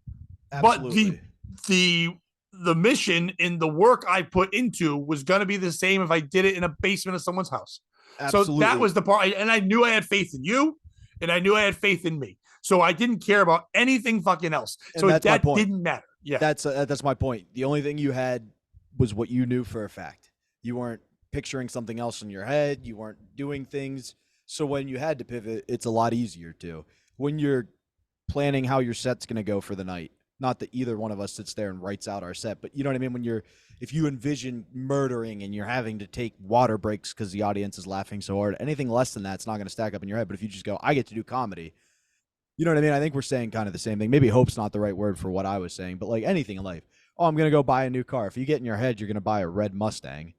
Absolutely. But the mission in the work I put into was going to be the same if I did it in a basement of someone's house. Absolutely. So that was the part. And I knew I had faith in you and I knew I had faith in me. So I didn't care about anything fucking else. And so that didn't matter. Yeah. That's my point. The only thing you had was what you knew for a fact. You weren't picturing something else in your head. You weren't doing things. So when you had to pivot, it's a lot easier to. When you're planning how your set's going to go for the night, not that either one of us sits there and writes out our set, but you know what I mean? If you envision murdering and you're having to take water breaks because the audience is laughing so hard, anything less than that's not going to stack up in your head. But if you just go, I get to do comedy, you know what I mean? I think we're saying kind of the same thing. Maybe hope's not the right word for what I was saying, but like anything in life. Oh, I'm going to go buy a new car. If you get in your head, you're going to buy a red Mustang,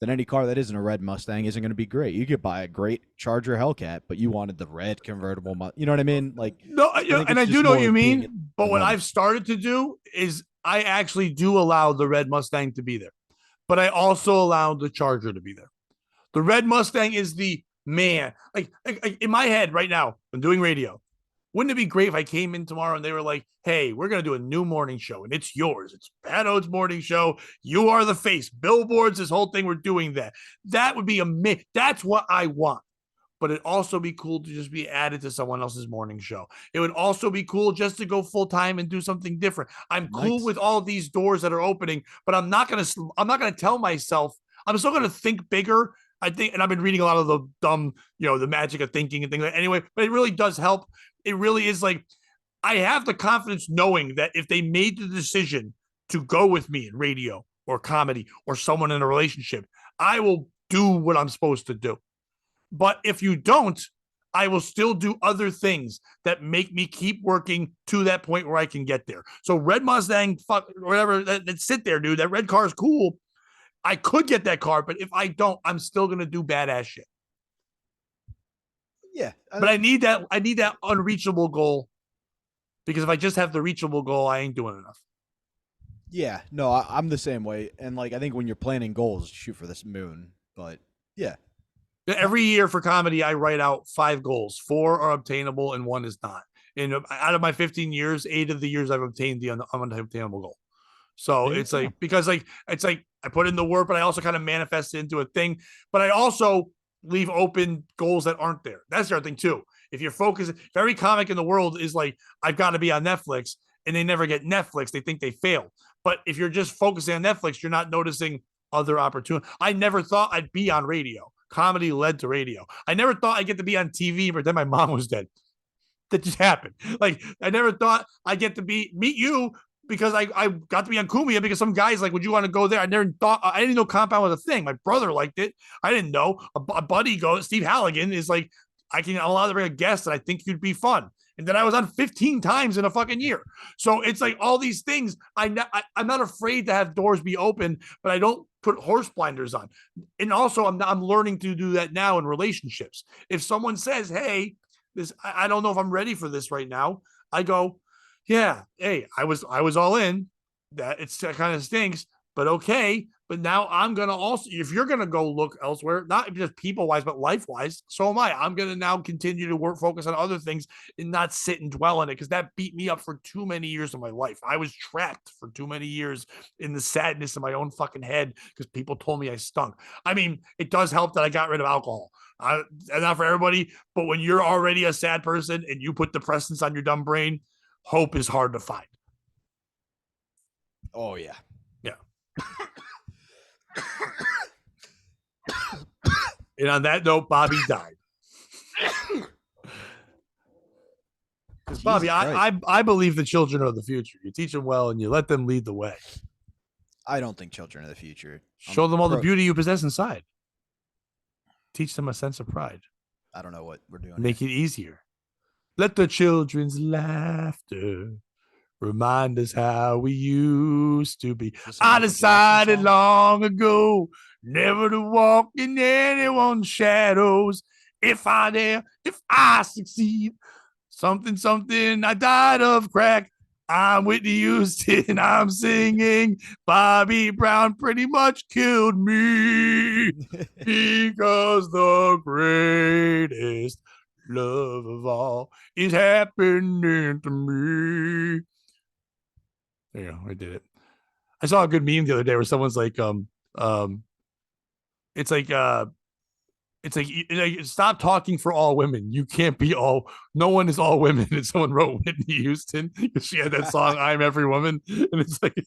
then any car that isn't a red Mustang isn't going to be great. You could buy a great Charger Hellcat, but you wanted the red convertible. You know what I mean? Like, no, and I do know what you mean. But what I've started to do is I actually do allow the red Mustang to be there, but I also allow the Charger to be there. The red Mustang is the man. Like in my head right now, I'm doing radio. Wouldn't it be great if I came in tomorrow and they were like, hey, we're going to do a new morning show and it's yours. It's Pat Oates' morning show. You are the face. Billboards, this whole thing, we're doing that. That would be that's what I want. But it'd also be cool to just be added to someone else's morning show. It would also be cool just to go full time and do something different. I'm cool with all these doors that are opening, but I'm not going to tell myself, I'm still going to think bigger. I think, and I've been reading a lot of the dumb, the magic of thinking and things like that anyway, but it really does help. It really is like, I have the confidence knowing that if they made the decision to go with me in radio or comedy or someone in a relationship, I will do what I'm supposed to do. But if you don't, I will still do other things that make me keep working to that point where I can get there. So red Mustang, fuck, whatever, that sit there, dude. That red car is cool. I could get that car, but if I don't, I'm still going to do badass shit. Yeah. But I need that unreachable goal, because if I just have the reachable goal, I ain't doing enough. Yeah, no, I'm the same way. And like, I think when you're planning goals, shoot for this moon, but yeah. Every year for comedy, I write out 5 goals. 4 are obtainable and 1 is not. And out of my 15 years, 8 of the years I've obtained the unobtainable goal. So it's like, because it's like I put in the work, but I also kind of manifest it into a thing. But I also leave open goals that aren't there. That's the other thing too. If you're focused, if every comic in the world is like, I've got to be on Netflix, and they never get Netflix, they think they failed. But if you're just focusing on Netflix, you're not noticing other opportunities. I never thought I'd be on radio. Comedy led to radio. I never thought I'd get to be on TV, but then my mom was dead. That just happened. Like, I never thought I'd get to meet you, because I got to be on Kumia because some guy's like, would you want to go there? I didn't know Compound was a thing. My brother liked it. I didn't know. A buddy goes, Steve Halligan is like, I can allow to bring a guest that I think you'd be fun. And then I was on 15 times in a fucking year. So it's like all these things. I'm not afraid to have doors be open, but I don't put horse blinders on. And also I'm learning to do that now in relationships. If someone says, hey, I don't know if I'm ready for this right now, I go, yeah, hey, I was all in. That kind of stinks, but okay. But now I'm gonna also, if you're gonna go look elsewhere, not just people wise, but life wise, so am I. I'm gonna now continue to focus on other things and not sit and dwell on it because that beat me up for too many years of my life. I was trapped for too many years in the sadness in my own fucking head because people told me I stunk. I mean, it does help that I got rid of alcohol. Not for everybody, but when you're already a sad person and you put depressants on your dumb brain, hope is hard to find. Oh yeah. Yeah. And on that note, Bobby died. Because Bobby, I believe the children are the future. You teach them well and you let them lead the way. I don't think children are the future. Show them all the beauty you possess inside. Teach them a sense of pride. I don't know what we're doing. Make it easier. Let the children's laughter remind us how we used to be. I decided long ago never to walk in anyone's shadows. If I succeed, something, I died of crack. I'm Whitney Houston. I'm singing. Bobby Brown pretty much killed me because the greatest love of all is happening to me. There you go. I did it. I saw a good meme the other day where someone's like, it's like stop talking for all women. You can't be all. No one is all women. And someone wrote Whitney Houston because she had that song "I'm Every Woman," and it's like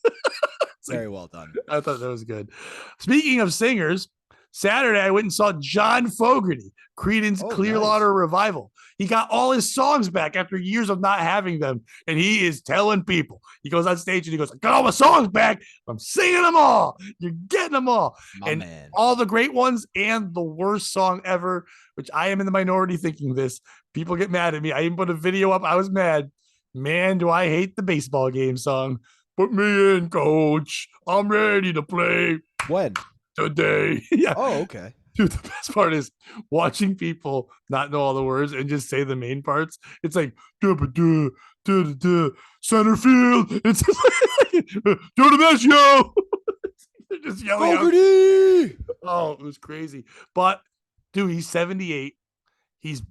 very well done. I thought that was good. Speaking of singers, Saturday I went and saw John Fogerty, Creedence Clearwater Revival. He got all his songs back after years of not having them, and he is telling people. He goes on stage and he goes, "I got all my songs back. I'm singing them all. You're getting them all." Man. All the great ones and the worst song ever, which I am in the minority thinking this. People get mad at me. I even put a video up. I was mad. Man, do I hate the baseball game song. Put me in, coach. I'm ready to play. When? Today. Yeah. Oh, okay. Dude, the best part is watching people not know all the words and just say the main parts. It's like center field. It's like do the best, yo. They're just yelling out. Oh, it was crazy. But dude, he's 78. He's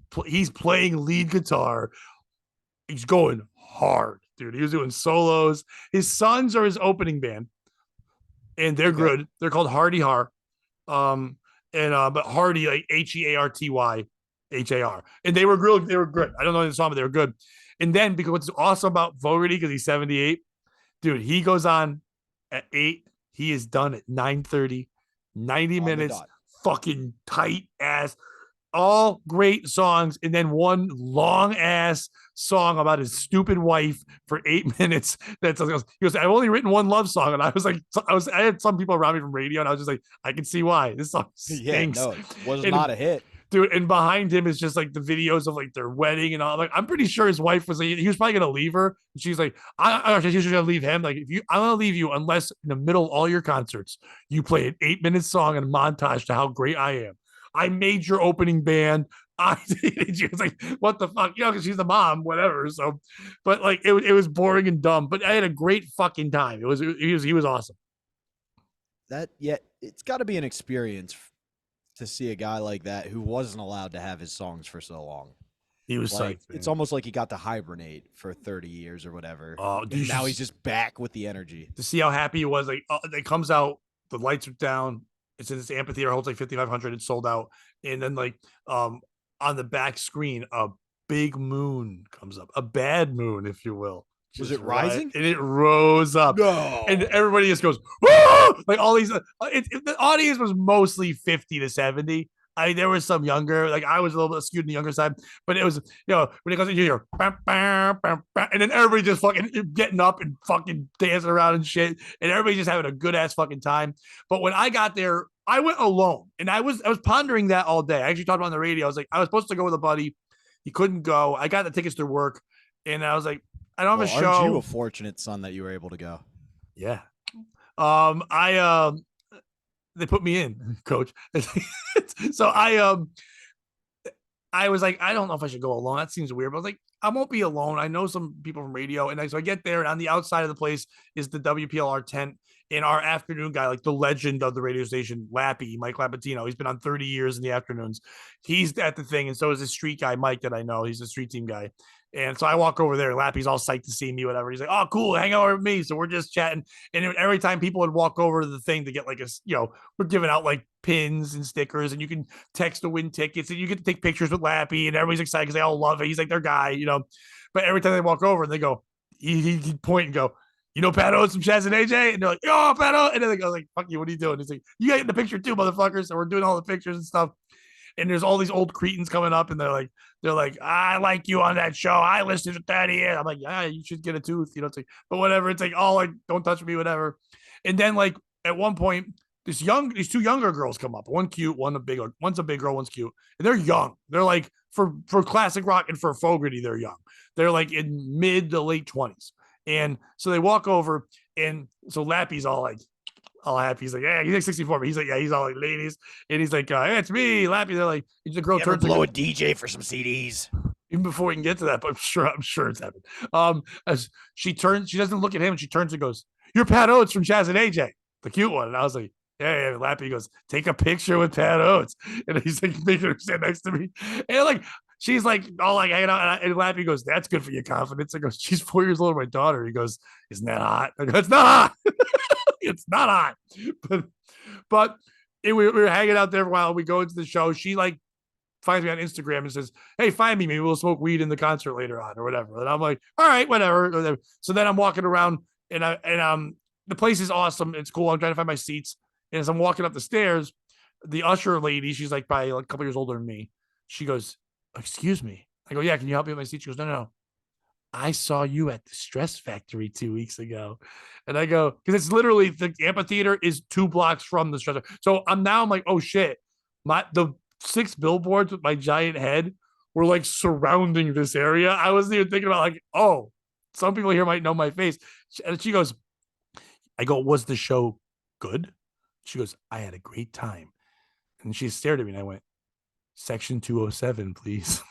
playing lead guitar. He's going hard, dude. He was doing solos. His sons are his opening band, and they're good. They're called Hardy Har. But Hardy, like HEARTY HAR. And they were good. They were good. I don't know the song, but they were good. And then because what's awesome about Fogerty, because he's 78, dude, he goes on at 8. He is done at 9:30, 90 minutes, fucking tight ass. All great songs, and then one long ass song about his stupid wife for 8 minutes. He goes, "I've only written one love song," and I was like, I had some people around me from radio, and I was just like, I can see why this song stinks. Yeah, no, it was not a hit, dude. And behind him is just like the videos of like their wedding and all. Like, I'm pretty sure his wife was like, he was probably gonna leave her, and she's like, she's gonna leave him. Like, I'm gonna leave you unless in the middle of all your concerts you play an 8-minute song and a montage to how great I am. I made your opening band. She was like, what the fuck? You know, because she's the mom, whatever. So, but like, it was boring and dumb. But I had a great fucking time. He was awesome. It's got to be an experience to see a guy like that who wasn't allowed to have his songs for so long. He was like, psyched, it's almost like he got to hibernate for 30 years or whatever. Oh, dude, now he's just back with the energy. To see how happy he was. Like, it comes out, the lights are down. It's in this amphitheater, holds like 5,500. It's sold out. And then like on the back screen, a big moon comes up, a bad moon, if you will. Was it rising? And it rose up. No. And everybody just goes, "Whoa!" Like all these. The audience was mostly 50 to 70. There was some younger, like I was a little bit skewed on the younger side, but it was, when it goes, you hear, bam, bam, bam, bam, and then everybody just fucking getting up and fucking dancing around and shit, and everybody just having a good ass fucking time. But when I got there, I went alone, and I was pondering that all day. I actually talked about it on the radio. I was like, I was supposed to go with a buddy, he couldn't go. I got the tickets to work, and I was like, I don't have a show. Aren't you a fortunate son that you were able to go? Yeah. They put me in, coach. So I I was like, I don't know if I should go alone. That seems weird. But I was like, I won't be alone. I know some people from radio. And so I get there, and on the outside of the place is the WPLR tent. And our afternoon guy, like the legend of the radio station, Lappy, Mike Lapatino, he's been on 30 years in the afternoons. He's at the thing. And so is this street guy, Mike, that I know. He's a street team guy. And so I walk over there, and Lappy's all psyched to see me, whatever. He's like, oh, cool, hang out with me. So we're just chatting. And every time people would walk over to the thing to get like we're giving out like pins and stickers, and you can text to win tickets, and you get to take pictures with Lappy, and everybody's excited because they all love it. He's like their guy. But every time they walk over, and they go, he'd point and go, Pat Oates from Chaz and AJ? And they're like, oh, Pat Oates. And then they go like, fuck you, what are you doing? He's like, you got in the picture too, motherfuckers. So we're doing all the pictures and stuff. And there's all these old cretins coming up, and they're like, I like you on that show. I listened for 30 years. I'm like, yeah, you should get a tooth. It's like, but whatever. It's like, oh, like, don't touch me, whatever. And then like at one point, these two younger girls come up. One cute, one's a big girl, one's cute. And they're young. They're like for classic rock and for Fogerty, they're young. They're like in mid to late 20s. And so they walk over, and so Lappy's all happy. He's like, yeah, he's like 64, but he's like, yeah, he's all like ladies. And he's like, hey, it's me, Lappy. They're like, the girl turns blow a DJ for some CDs. Even before we can get to that, but I'm sure it's happened. As she doesn't look at him, and she turns and goes, you're Pat Oates from Chaz and AJ, the cute one. And I was like, yeah, Lappy goes, take a picture with Pat Oates. And he's like making her stand next to me. And like, she's like all like hanging out, and Lappy goes, that's good for your confidence. I go, she's 4 years older than my daughter. He goes, isn't that hot? I go, it's not hot. It's not hot. But we were hanging out there for a while. We go into the show. She like finds me on Instagram and says, hey, find me. Maybe we'll smoke weed in the concert later on or whatever. And I'm like, all right, whatever. So then I'm walking around, and the place is awesome. It's cool. I'm trying to find my seats. And as I'm walking up the stairs, the usher lady, she's like probably like a couple years older than me. She goes, excuse me. I go, yeah, can you help me with my seat? She goes, no. I saw you at the Stress Factory 2 weeks ago. And I go, because it's literally the amphitheater is 2 blocks from the Stress Factory. So I'm like, oh shit. The 6 billboards with my giant head were like surrounding this area. I wasn't even thinking about like, oh, some people here might know my face. And she goes, I go, was the show good? She goes, I had a great time. And she stared at me, and I went, Section 207, please.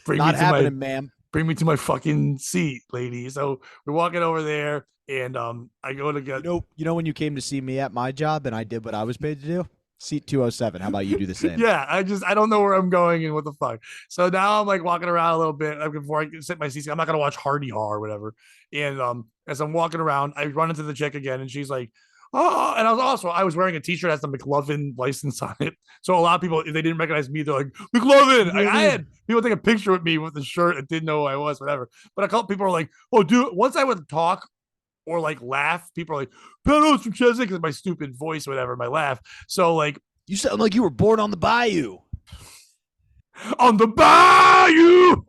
Not happening, ma'am. Bring me to my fucking seat, lady. So we're walking over there, and I go to get. You know when you came to see me at my job, and I did what I was paid to do? Seat 207. How about you do the same? Yeah, I don't know where I'm going and what the fuck. So now I'm like walking around a little bit before I sit my seat. I'm not gonna watch Hardy Har or whatever. And as I'm walking around, I run into the chick again, and she's like, oh, and I was wearing a t-shirt that has the McLovin license on it. So a lot of people, if they didn't recognize me, they're like, McLovin. I had people take a picture with me with the shirt and didn't know who I was, whatever. But a couple people are like, oh, dude, once I would talk or like laugh, people are like, Pat Oates from Cheswick, because my stupid voice, whatever, my laugh. So like, you sound like you were born on the bayou. On the bayou.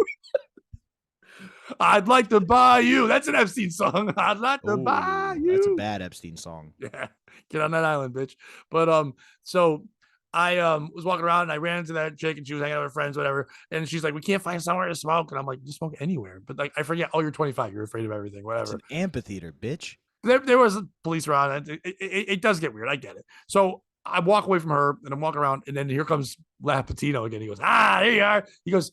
I'd like to buy you. That's an Epstein song. I'd like to buy you. That's a bad Epstein song. Yeah. Get on that island, bitch. But so I was walking around, and I ran into that chick, and she was hanging out with her friends, whatever. And she's like, we can't find somewhere to smoke. And I'm like, you smoke anywhere. But like, I forget, oh, you're 25. You're afraid of everything, whatever. It's an amphitheater, bitch. There was police around. It does get weird. I get it. So I walk away from her, and I'm walking around, and then here comes Lapatino again. He goes, there you are. He goes,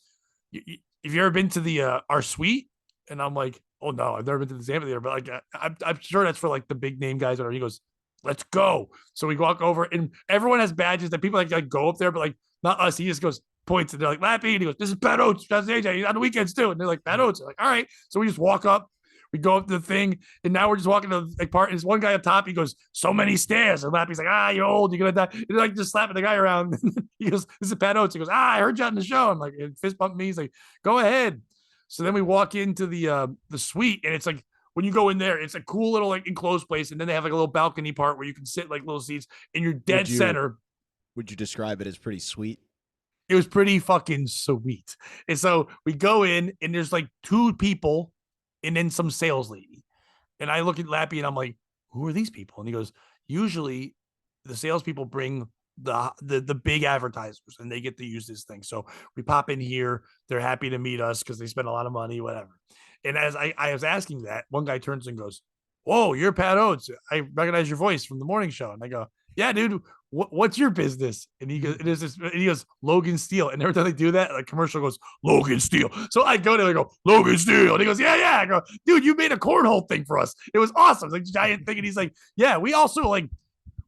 have you ever been to the our suite? And I'm like, oh no, I've never been to this amphitheater, but like I'm sure that's for like the big name guys. Or he goes, let's go. So we walk over, and everyone has badges that people like go up there, but like not us. He just goes, points, and they're like, Lappy, and he goes, this is Pat Oates, that's AJ. He's on the weekends too. And they're like, Pat Oates. They're like, all right. So we just walk up. We go up to the thing, and now we're just walking to the like part. And there's one guy up top. He goes, so many stairs. And Lappy's like, you're old. You're gonna die. And they're like just slapping the guy around. He goes, this is Pat Oates. He goes, I heard you on the show. I'm like, and fist bumped me. He's like, go ahead. So then we walk into the suite, and it's like when you go in there, it's a cool little like enclosed place, and then they have like a little balcony part where you can sit like little seats, and you're dead center. Would you describe it as pretty sweet? It was pretty fucking sweet. And so we go in, and there's like 2 people, and then some sales lady. And I look at Lappy, and I'm like, who are these people? And he goes, usually the salespeople bring the big advertisers, and they get to use this thing. So we pop in here. They're happy to meet us because they spend a lot of money, whatever. And as I was asking that, one guy turns and goes, whoa, you're Pat Oates. I recognize your voice from the morning show. And I go, yeah, dude, what's your business? And he goes, and he goes, Logan Steele. And every time they do that, like commercial goes, Logan Steele. So I go there, I go, Logan Steele. And he goes, yeah, yeah. I go, dude, you made a cornhole thing for us. It was awesome. It's like giant thing. And he's like, yeah, we also like,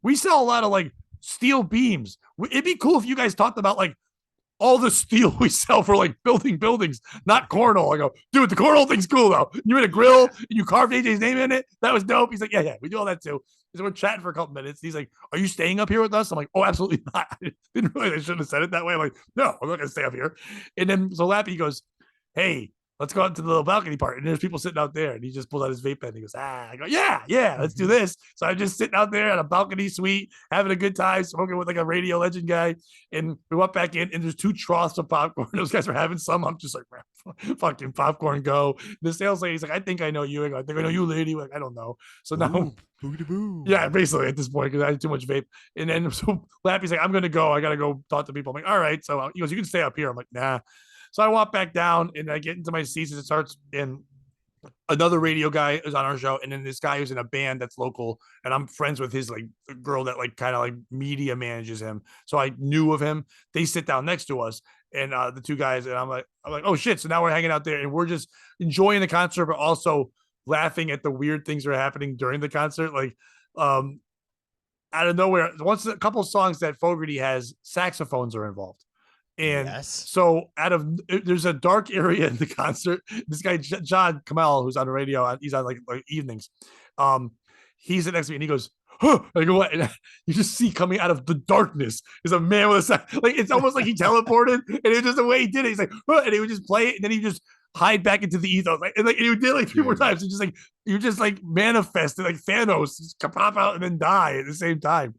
we sell a lot of like steel beams. It'd be cool if you guys talked about like all the steel we sell for like building buildings, not cornhole. I go, dude, the cornhole thing's cool though. You made a grill and you carved AJ's name in it. That was dope. He's like, yeah, yeah, we do all that too. So we're chatting for a couple minutes. He's like, are you staying up here with us? I'm like, oh, absolutely not. I didn't realize I shouldn't have said it that way. I'm like, no, I'm not going to stay up here. And then so Lappy goes, hey, let's go out to the little balcony part. And there's people sitting out there. And he just pulls out his vape pen. And he goes, I go, yeah, yeah, let's do this. So I'm just sitting out there at a balcony suite, having a good time, smoking with like a radio legend guy. And we went back in, and there's 2 troughs of popcorn. Those guys are having some. I'm just like, fucking popcorn go. The sales lady's like, I think I know you. I go, I think I know you, lady. Like, I don't know. So now, yeah, basically at this point, because I had too much vape. And then so Lappy's like, I'm going to go. I got to go talk to people. I'm like, all right. So he goes, you can stay up here. I'm like, nah. So I walk back down and I get into my seats as it starts. And another radio guy is on our show, and then this guy who's in a band that's local, and I'm friends with his like girl that like kind of like media manages him. So I knew of him. They sit down next to us, and the 2 guys, and I'm like, oh shit. So now we're hanging out there, and we're just enjoying the concert, but also laughing at the weird things that are happening during the concert. Like, out of nowhere, once a couple songs that Fogerty has, saxophones are involved. And so there's a dark area in the concert. This guy, John Kamel, who's on the radio, he's on like evenings. He's next to me and he goes, huh. I go, what? And you just see coming out of the darkness is a man with a like, it's almost like he teleported, and it was just the way he did it. He's like, huh, and he would just play it, and then he just hide back into the ethos. And he would do it like 3 more times. It's just like, you just like manifested like Thanos, just pop out and then die at the same time.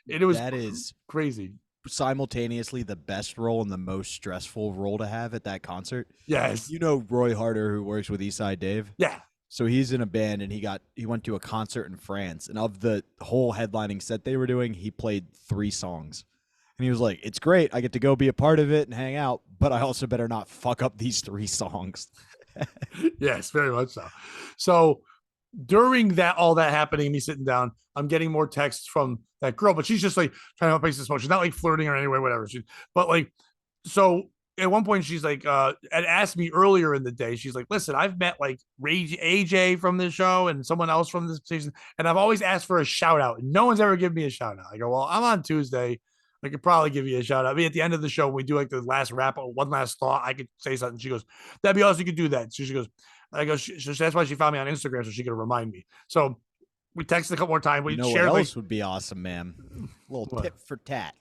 And it was crazy. Simultaneously the best role and the most stressful role to have at that concert. Yes. You know Roy Harder, who works with Eastside Dave? Yeah. So he's in a band, and he went to a concert in France, and of the whole headlining set they were doing, he played 3 songs. And he was like, it's great. I get to go be a part of it and hang out, but I also better not fuck up these 3 songs. Yes, very much so. So during all that happening, me sitting down, I'm getting more texts from that girl, but she's just like trying to place this smoke. She's not like flirting or anyway, whatever. But like, so at one point she's like, had asked me earlier in the day, she's like, listen, I've met like AJ from this show and someone else from this season, and I've always asked for a shout out, and no one's ever given me a shout out. I go, well, I'm on Tuesday. I could probably give you a shout out. I mean, at the end of the show, we do like the last wrap, one last thought. I could say something. She goes, that'd be awesome. You could do that. So she goes, I go, that's why she found me on Instagram, so she could remind me. So we texted a couple more times. We shared what else would be awesome, man. A little tip for tat.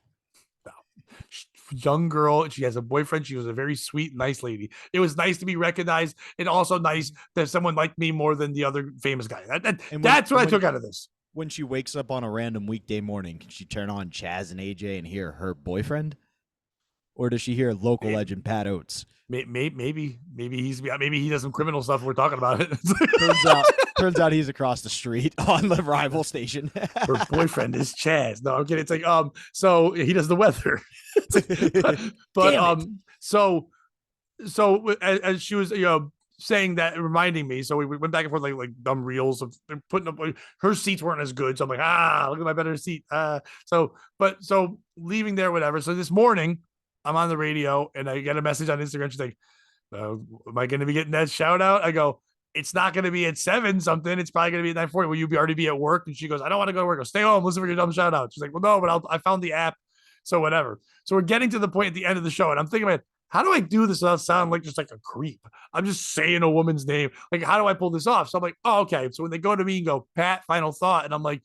Young girl. She has a boyfriend. She was a very sweet, nice lady. It was nice to be recognized, and also nice that someone liked me more than the other famous guy. That's what I took out of this. When she wakes up on a random weekday morning, can she turn on Chaz and AJ and hear her boyfriend? Or does she hear local legend Pat Oates? Maybe he does some criminal stuff. We're talking about it. turns out he's across the street on the rival station. Her boyfriend is Chaz. No, I'm kidding. It's like so he does the weather. but so as she was saying that, reminding me, so we went back and forth like dumb reels of putting up. Her seats weren't as good, so I'm like, look at my better seat. So leaving there, whatever. So this morning, I'm on the radio and I get a message on Instagram. She's like, am I going to be getting that shout out? I go, it's not going to be at 7 something. It's probably going to be at 9:40. Will you already be at work? And she goes, I don't want to go to work. I go, stay home, listen for your dumb shout out. She's like, well, no, but I found the app. So whatever. So we're getting to the point at the end of the show, and I'm thinking about, how do I do this without sounding like just like a creep? I'm just saying a woman's name. Like, how do I pull this off? So I'm like, oh, okay. So when they go to me and go, Pat, final thought. And I'm like,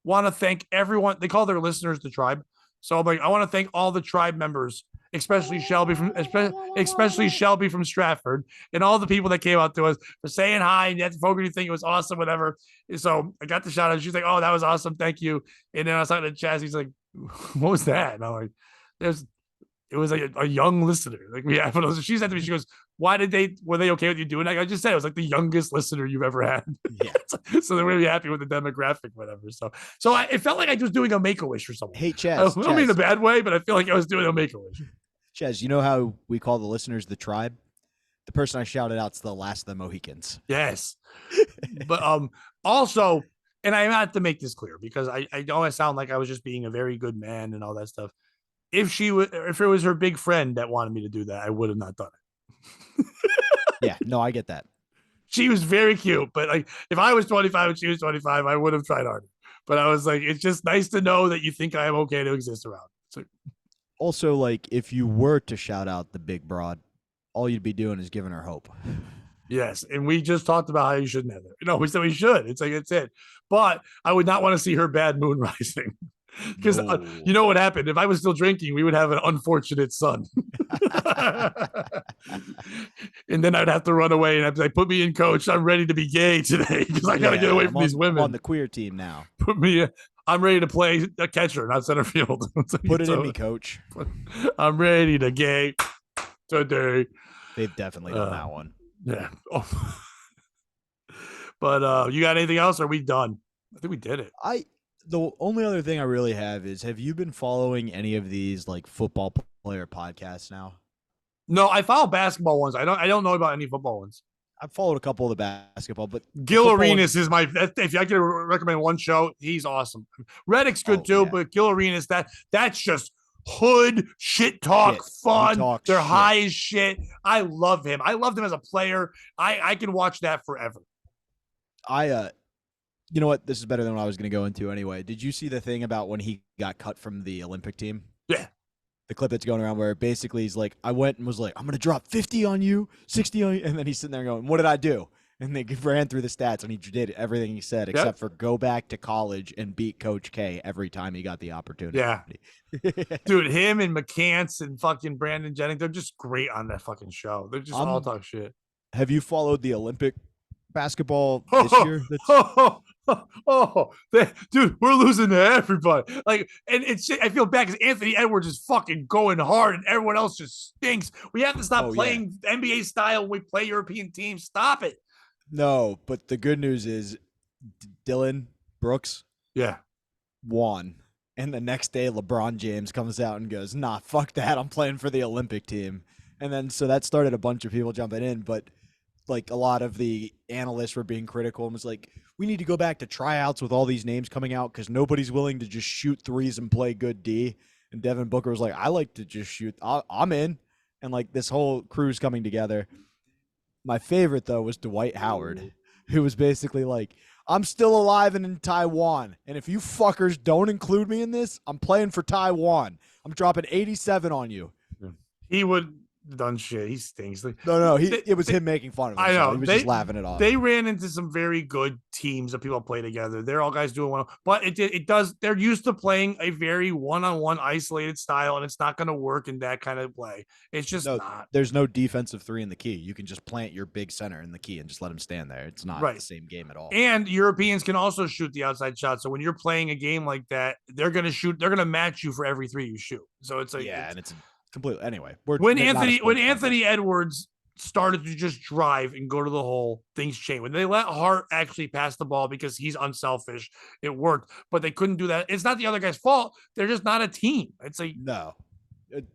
want to thank everyone. They call their listeners the tribe. So I'm like, I want to thank all the tribe members, especially Shelby from Stratford, and all the people that came out to us for saying hi, and that Fogerty thing, it was awesome, whatever. So I got the shout out. She's like, oh, that was awesome, thank you. And then I was talking to Chaz. He's like, what was that? And I'm like, it was like a young listener. Like she said to me, she goes, were they okay with you doing that? I just said it was like the youngest listener you've ever had. Yeah. So they're really happy with the demographic, whatever. So it felt like I was doing a Make-A-Wish or something. Hey, Chaz. I don't mean in a bad way, but I feel like I was doing a Make-A-Wish. Chaz, you know how we call the listeners the tribe? The person I shouted out's the last of the Mohicans. Yes. But also, and I have to make this clear because I know I sound like I was just being a very good man and all that stuff. If it was her big friend that wanted me to do that, I would have not done it. Yeah, no, I get that. She was very cute, but like if I was 25 and she was 25, I would have tried harder. But I was like, it's just nice to know that you think I am okay to exist around. So Also, like, if you were to shout out the big broad, all you'd be doing is giving her hope. yes, and we just talked about how you shouldn't have it. No, we said we should. It's like it's it. But I would not want to see her bad moon rising. Because No. you know what happened? If I was still drinking, we would have an unfortunate son. And then I'd have to run away and I'd be like, put me in, coach. I'm ready to be gay today because I got to get away from these women. I'm on the queer team now. Put me. I'm ready to play a catcher, not center field. Put it in me, coach. I'm ready to gay today. They've definitely done that one. Yeah. Oh. But you got anything else? Or are we done? I think we did it. The only other thing I really have is, have you been following any of these like football player podcasts now? No, I follow basketball ones. I don't know about any football ones. I've followed a couple of the basketball, but Gil Arenas is my. If I could recommend one show, he's awesome. Reddick's good too, but Gil Arenas, that's just hood shit talk fun. They're high as shit. I love him. I loved him as a player. I can watch that forever. You know what? This is better than what I was going to go into anyway. Did you see the thing about when he got cut from the Olympic team? Yeah. The clip that's going around where basically he's like, I went and was like, I'm going to drop 50 on you, 60 on you. And then he's sitting there going, what did I do? And they ran through the stats and he did everything he said except for go back to college and beat Coach K every time he got the opportunity. Yeah. Dude, him and McCants and fucking Brandon Jennings, they're just great on that fucking show. They're just all talk shit. Have you followed the Olympic basketball this year? Dude, we're losing to everybody. Like, and it's I feel bad because Anthony Edwards is fucking going hard, and everyone else just stinks. We have to stop playing NBA style when we play European teams. Stop it. No, but the good news is Dylan Brooks, won, and the next day LeBron James comes out and goes, "Nah, fuck that. I'm playing for the Olympic team." And then so that started a bunch of people jumping in, but like a lot of the analysts were being critical and was like, we need to go back to tryouts with all these names coming out because nobody's willing to just shoot threes and play good D. And Devin Booker was like, I like to just shoot. I'm in. And like this whole crew's coming together. My favorite, though, was Dwight Howard, who was basically like, I'm still alive and in Taiwan. And if you fuckers don't include me in this, I'm playing for Taiwan. I'm dropping 87 on you. He would done shit. He stinks. No. It was him making fun of him. I know. He was just laughing it off. They ran into some very good teams that people play together. They're all guys doing well, but it does. They're used to playing a very one-on-one isolated style, and it's not going to work in that kind of play. It's just not. There's no defensive three in the key. You can just plant your big center in the key and just let him stand there. It's not the same game at all. And Europeans can also shoot the outside shot. So when you're playing a game like that, they're going to shoot. They're going to match you for every three you shoot. So it's like and it's completely. Anyway, when Anthony Edwards started to just drive and go to the hole, things changed. When they let Hart actually pass the ball because he's unselfish, it worked. But they couldn't do that. It's not the other guy's fault. They're just not a team. It's like no.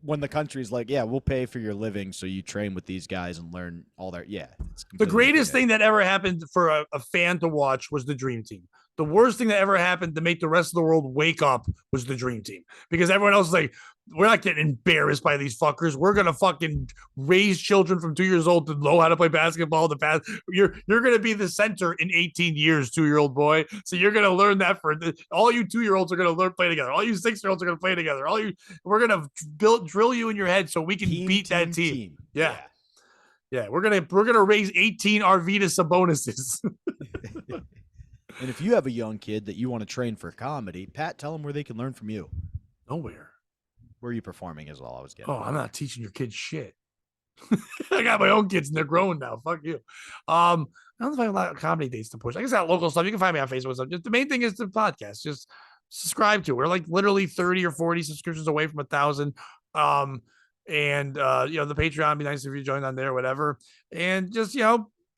When the country's like, yeah, we'll pay for your living so you train with these guys and learn all their It's the greatest thing that ever happened for a fan to watch was the Dream Team. The worst thing that ever happened to make the rest of the world wake up was the Dream Team because everyone else is like, we're not getting embarrassed by these fuckers. We're gonna fucking raise children from 2 years old to know how to play basketball. You're gonna be the center in 18 years, 2-year-old boy. So you're gonna learn that all you 2-year-olds are gonna learn play together. All you 6-year-olds are gonna play together. We're gonna drill you in your head so we can beat that team. Yeah. We're gonna raise 18 Arvydas Sabonis's. And if you have a young kid that you want to train for comedy, Pat, tell them where they can learn from you. Nowhere. Where are you performing is all I was getting. Oh, I'm not teaching your kids shit. I got my own kids and they're grown now. Fuck you. I don't know if I have a lot of comedy dates to push. I guess I got local stuff. You can find me on Facebook stuff. Just the main thing is the podcast. Just subscribe to it. We're like literally 30 or 40 subscriptions away from 1,000. The Patreon would be nice if you joined on there, whatever. And just,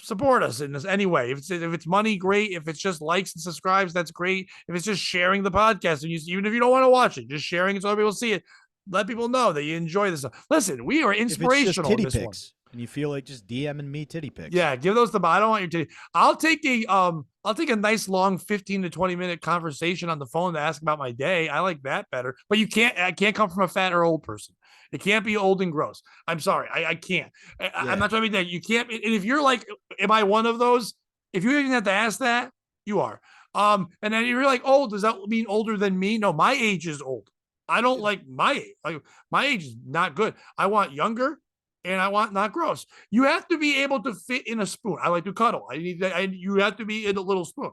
support us in this anyway. If it's money, great. If it's just likes and subscribes, that's great. If it's just sharing the podcast, and even if you don't want to watch it, just sharing it so other people see it. Let people know that you enjoy this. Listen, we are inspirational. If it's just titty pics, And you feel like just DMing me titty pics. Yeah, give those to. I don't want your titty. I'll take a nice long 15 to 20 minute conversation on the phone to ask about my day. I like that better. But I can't come from a fat or old person. It can't be old and gross. I'm sorry, I can't. I'm not trying to be that. You can't. And if you're like, am I one of those? If you even have to ask that, you are. And then you're like, oh, does that mean older than me? No, my age is old. I don't like my age. Like my age is not good. I want younger. And I want not gross. You have to be able to fit in a spoon. I like to cuddle. You have to be in a little spoon.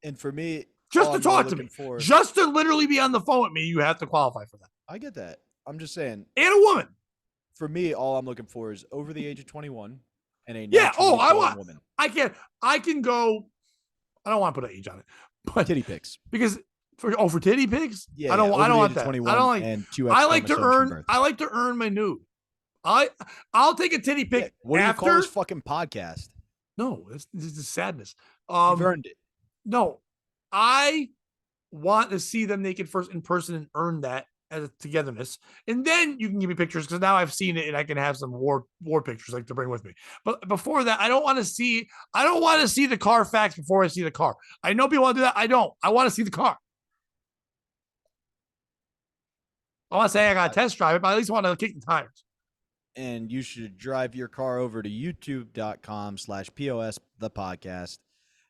And for me, just to talk to me, just to literally be on the phone with me, you have to qualify for that. I get that. I'm just saying. And a woman. For me, all I'm looking for is over the age of 21 and a woman. I can go. I don't want to put an age on it, but titty pics because for titty pics, yeah, I don't want that. I don't like. And I like to earn. I like to earn my nude. I'll take a titty pic. What do you call this fucking podcast? No, this is sadness. You've earned it. No, I want to see them naked first in person and earn that as a togetherness, and then you can give me pictures because now I've seen it and I can have some war pictures like to bring with me. But before that, I don't want to see the Carfax before I see the car. I know people want to do that. I don't. I want to see the car. I want to say I got to test drive it, but I at least want to kick the tires. And you should drive your car over to youtube.com/POS the podcast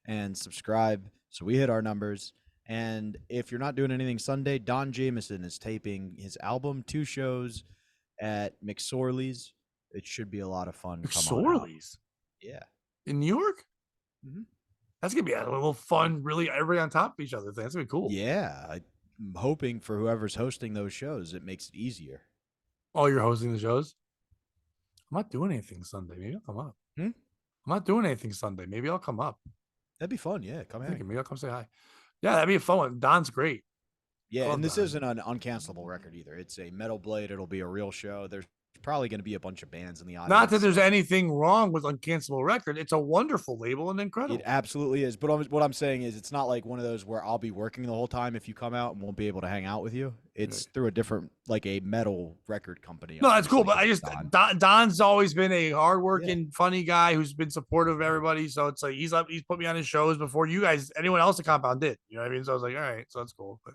and subscribe so we hit our numbers. And if you're not doing anything Sunday, Don Jameson is taping his album 2 shows at McSorley's. It should be a lot of fun. McSorley's? Yeah. In New York? Mm-hmm. That's going to be a little fun, really, everybody on top of each other. That's going to be cool. Yeah. I'm hoping for whoever's hosting those shows, it makes it easier. Oh, you're hosting the shows? I'm not doing anything Sunday. Maybe I'll come up. I'm not doing anything Sunday. Maybe I'll come up. That'd be fun. Yeah, come here. Maybe I'll come say hi. Yeah, that'd be a fun one. Don's great. Yeah, and this isn't an uncancelable record either. It's a Metal Blade. It'll be a real show. There's probably going to be a bunch of bands in the audience. Not that there's anything wrong with Uncancelable Record. It's a wonderful label and incredible. It absolutely is. But what I'm saying is it's not like one of those where I'll be working the whole time if you come out and won't be able to hang out with you. It's through a different, like a metal record company. No, that's cool. But I just, Don's always been a hardworking, funny guy who's been supportive of everybody. So it's like he's put me on his shows before you guys, anyone else at Compound did. You know what I mean? So I was like, all right, so that's cool. But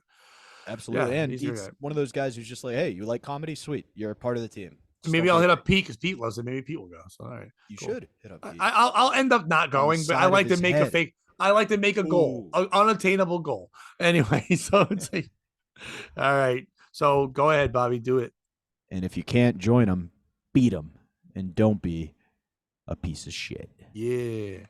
absolutely. And he's one of those guys who's just like, hey, you like comedy? Sweet. You're a part of the team. Maybe I'll hit up Pete because Pete loves it. Maybe Pete will go. So all right, you should hit up Pete. I'll end up not going, but I like to make a fake. I like to make a goal, an unattainable goal. Anyway, so it's like, all right. So go ahead, Bobby, do it. And if you can't join them, beat them, and don't be a piece of shit. Yeah.